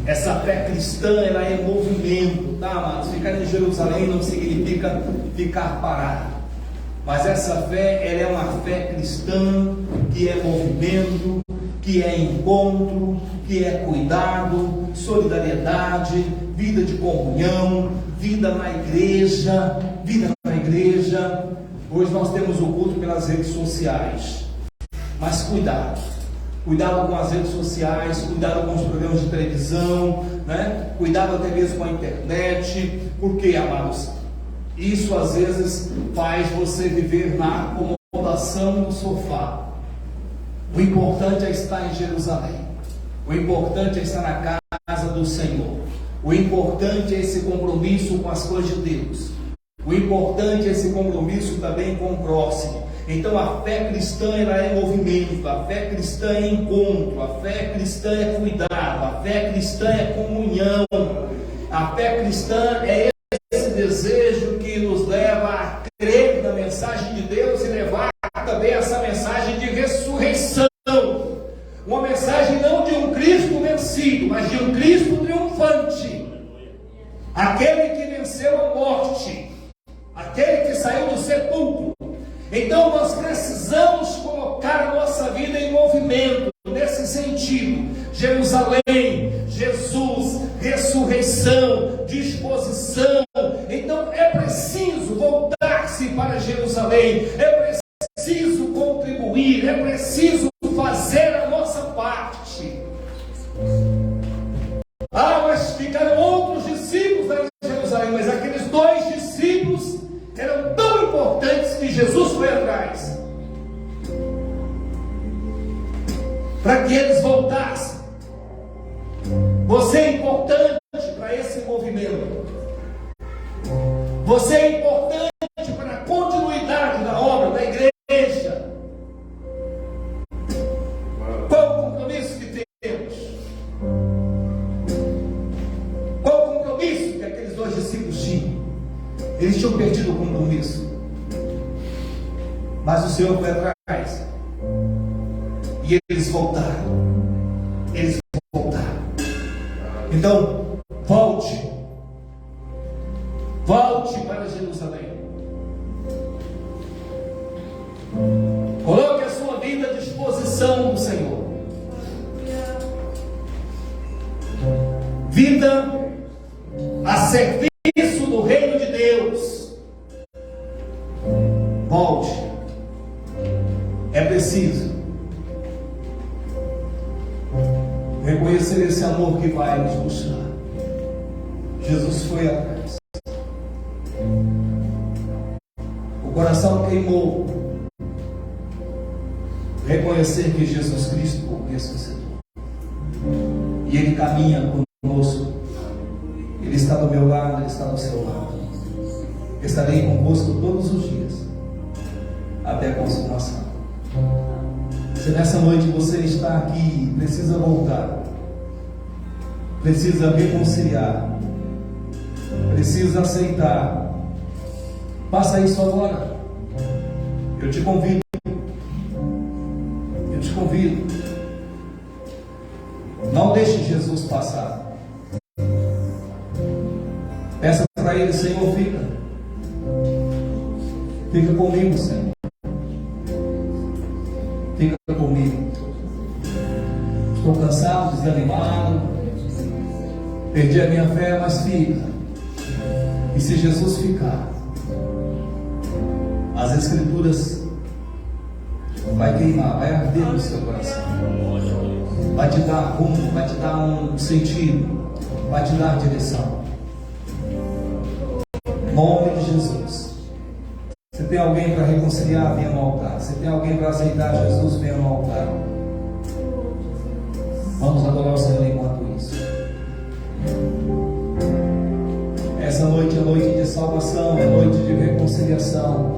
D: Essa fé cristã, ela é movimento, amados? Ficar em Jerusalém não significa ficar parado. Mas essa fé, ela é uma fé cristã que é movimento, que é encontro, que é cuidado, solidariedade, vida de comunhão, vida na igreja, Hoje nós temos o culto pelas redes sociais, mas cuidado com as redes sociais, cuidado com os programas de televisão, Cuidado até mesmo com a internet, porque, amados, isso às vezes faz você viver na acomodação no sofá. O importante é estar em Jerusalém. O importante é estar na casa do Senhor. O importante é esse compromisso com as coisas de Deus. O importante é esse compromisso também com o próximo. Então a fé cristã, ela é movimento, a fé cristã é encontro, a fé cristã é cuidado, a fé cristã é comunhão. A fé cristã é esse desejo que nos leva a crer na mensagem de Deus e levar também essa mensagem de ressurreição. Uma mensagem não de um Cristo vencido, mas de um Cristo triunfante. Aquele que venceu a morte, aquele que saiu do sepulcro. Então nós precisamos colocar a nossa vida em movimento, nesse sentido. Jerusalém, Jesus, ressurreição, disposição. Então é preciso voltar-se para Jerusalém, é preciso contribuir, é preciso fazer a nossa parte. Mas ficaram outros discípulos lá em Jerusalém, mas aqueles 2 discípulos eram tão importantes Jesus foi atrás para que eles voltassem. Você é importante para esse movimento. Você é importante para a continuidade da obra da igreja. Qual o compromisso que temos? Qual o compromisso que aqueles dois discípulos tinham? Eles tinham perdido o compromisso, mas o Senhor foi atrás e eles voltaram. Eles voltaram. Então, volte para Jerusalém. Coloque a sua vida à disposição do Senhor. Vida a serviço do reino de Deus. Volte. É preciso reconhecer esse amor que vai nos buscar. Jesus foi atrás. O coração queimou. Reconhecer que Jesus Cristo o ressuscitou. E Ele caminha conosco. Ele está do meu lado, Ele está do seu lado. Estarei convosco todos os dias, até a consumação. Se nessa noite você está aqui e precisa voltar, precisa reconciliar, precisa aceitar, faça isso agora. Eu te convido. Não deixe Jesus passar. Peça para Ele: Senhor, fica comigo, Senhor. Fica comigo. Estou cansado, desanimado, perdi a minha fé, mas fica. E se Jesus ficar, as Escrituras vai queimar, vai arder no seu coração, vai te dar rumo, vai te dar um sentido, vai te dar direção. Em nome de Jesus. Se tem alguém para reconciliar, venha no altar. Se tem alguém para aceitar Jesus, venha no altar. Vamos adorar o Senhor enquanto isso. Essa noite é noite de salvação, é noite de reconciliação.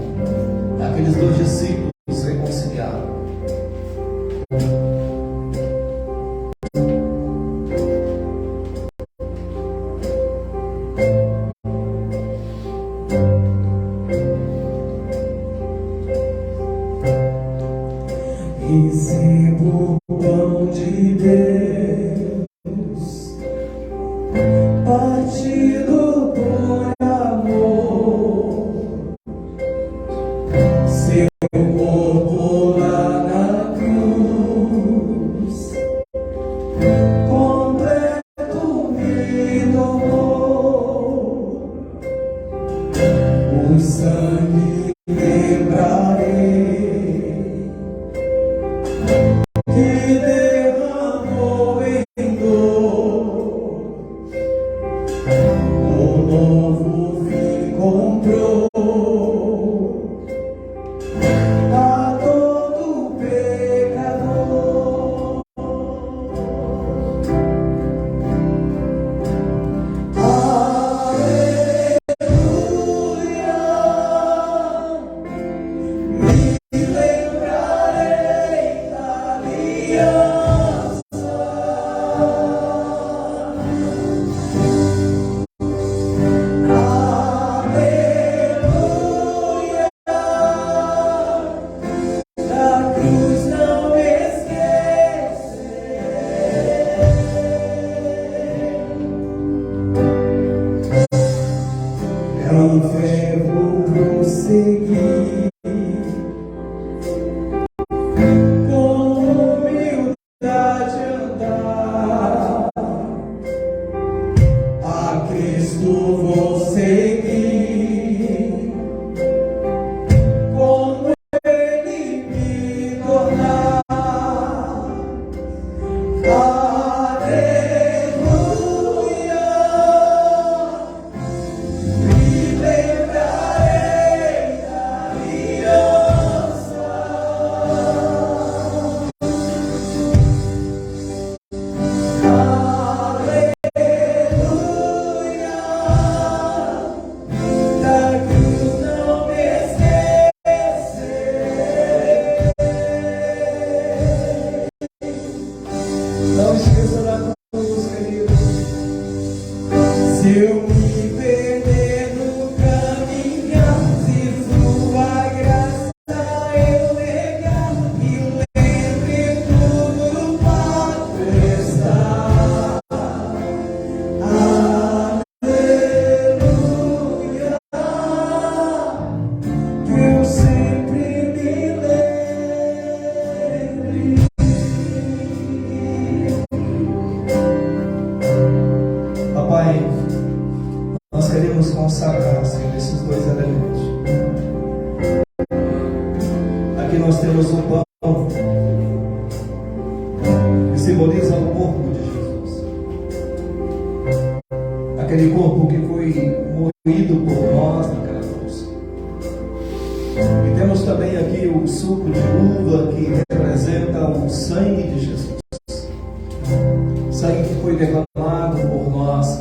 D: Aqueles dois discípulos reconciliaram.
E: Recebo o pão de Deus, partido por amor, seu corpo lá na cruz, completo me tomou, o sangue lembrarei. Que
D: Aqui nós temos o pão, que simboliza o corpo de Jesus. Aquele corpo que foi moído por nós naquela cruz. E temos também aqui o suco de uva, que representa o sangue de Jesus. Sangue que foi derramado por nós.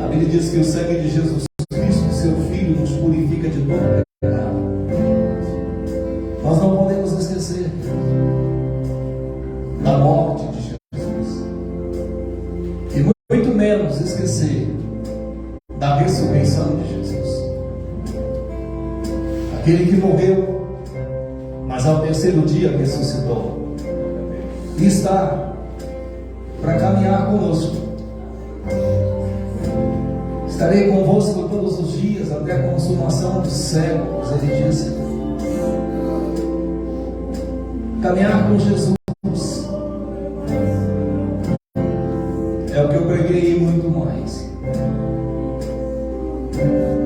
D: A Bíblia diz que o sangue de Jesus Cristo, seu Filho, nos purifica de todo pecado. Nós não podemos esquecer da morte de Jesus. E muito menos esquecer da ressurreição de Jesus. Aquele que morreu, mas ao terceiro dia ressuscitou. E está para caminhar conosco. Estarei convosco todos os dias até a consumação dos séculos, ele disse. Caminhar com Jesus é o que eu preguei e muito mais.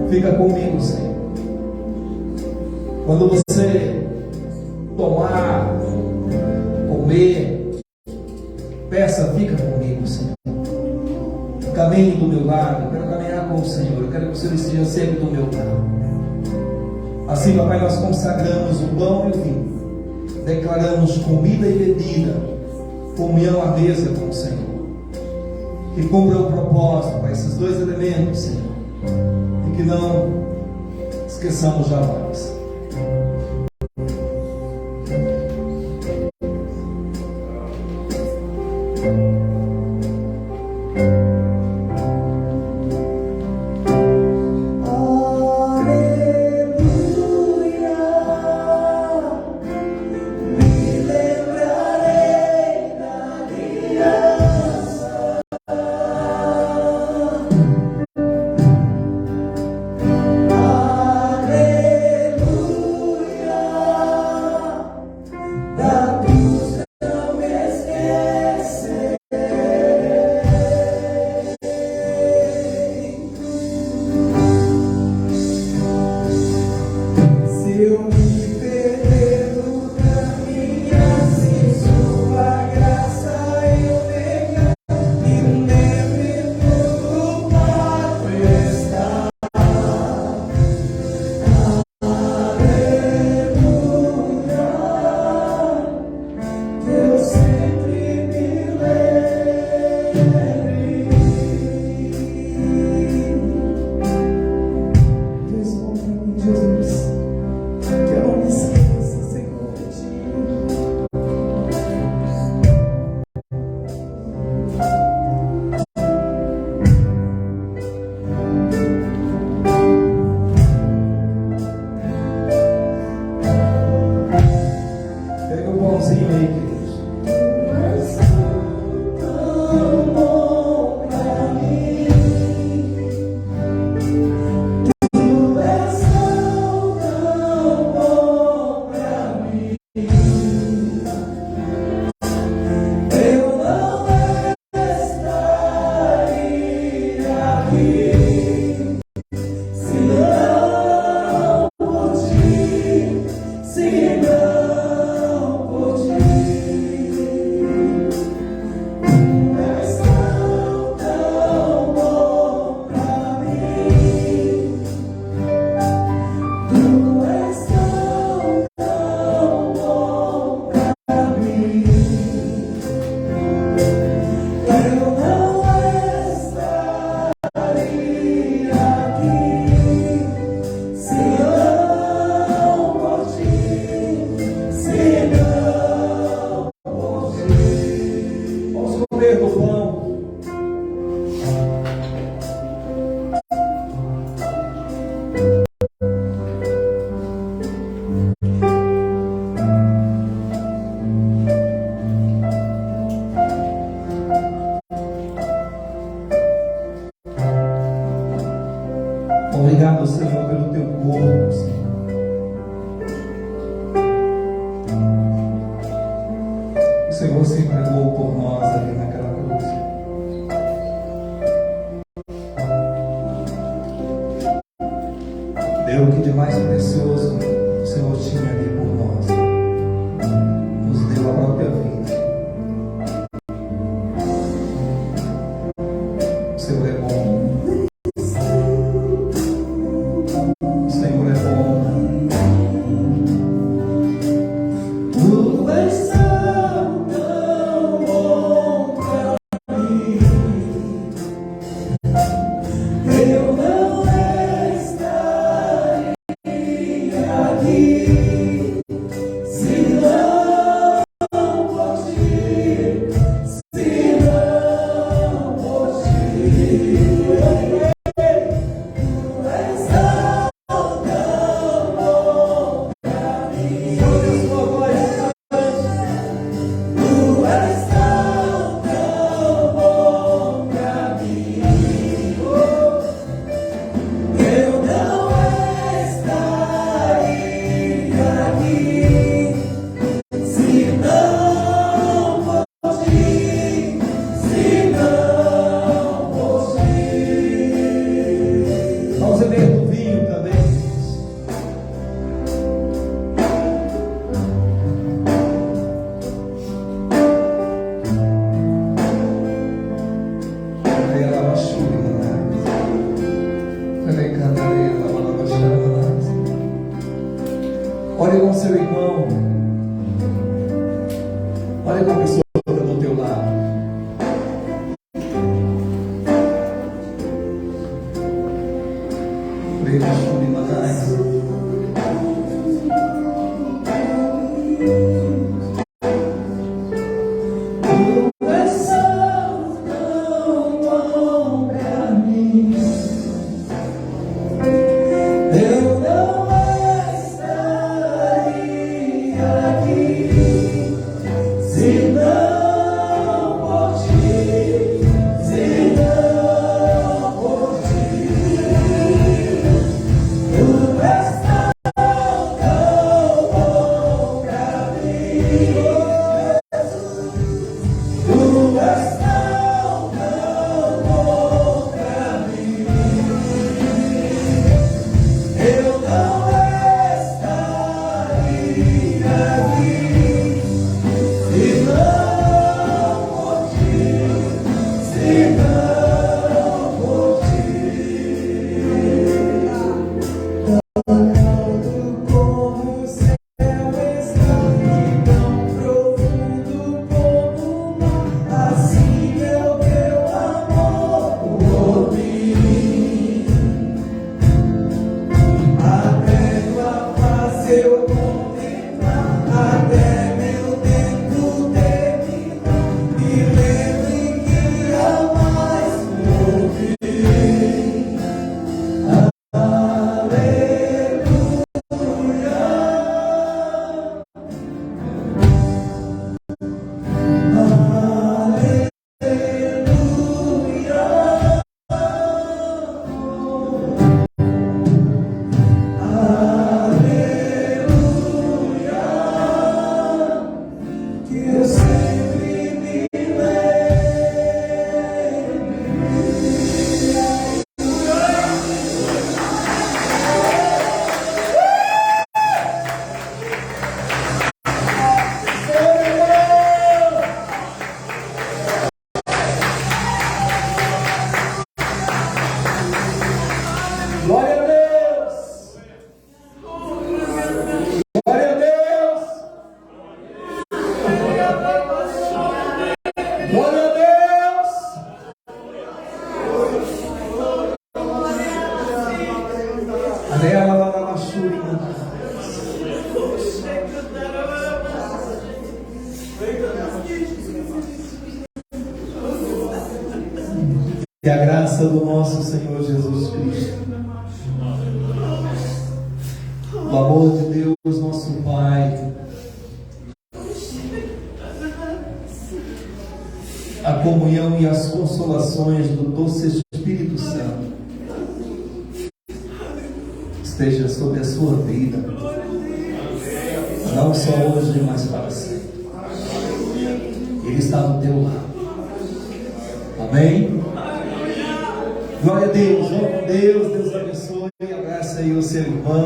D: Fica comigo, Senhor. Quando você tomar, comer, peça, fica comigo, Senhor. Caminhe do meu lado, eu quero caminhar com o Senhor, eu quero que o Senhor esteja sempre do meu lado. Assim, papai, nós consagramos o pão e o vinho, declaramos comida e bebida, comunhão à mesa com o Senhor. Que cumpra o propósito para esses dois elementos, Senhor, e que não esqueçamos jamais.
E: Aleluia.
D: Olhe com seu irmão. Olhe com a pessoa que está do teu lado. Que a graça do nosso Senhor Jesus Cristo, o amor de Deus, nosso Pai, a comunhão e as consolações do doce Espírito Santo esteja sobre a sua vida, não só hoje, mas para sempre. Ele está do teu lado. Amém? Glória a Deus, Deus abençoe, abraça aí o seu irmão.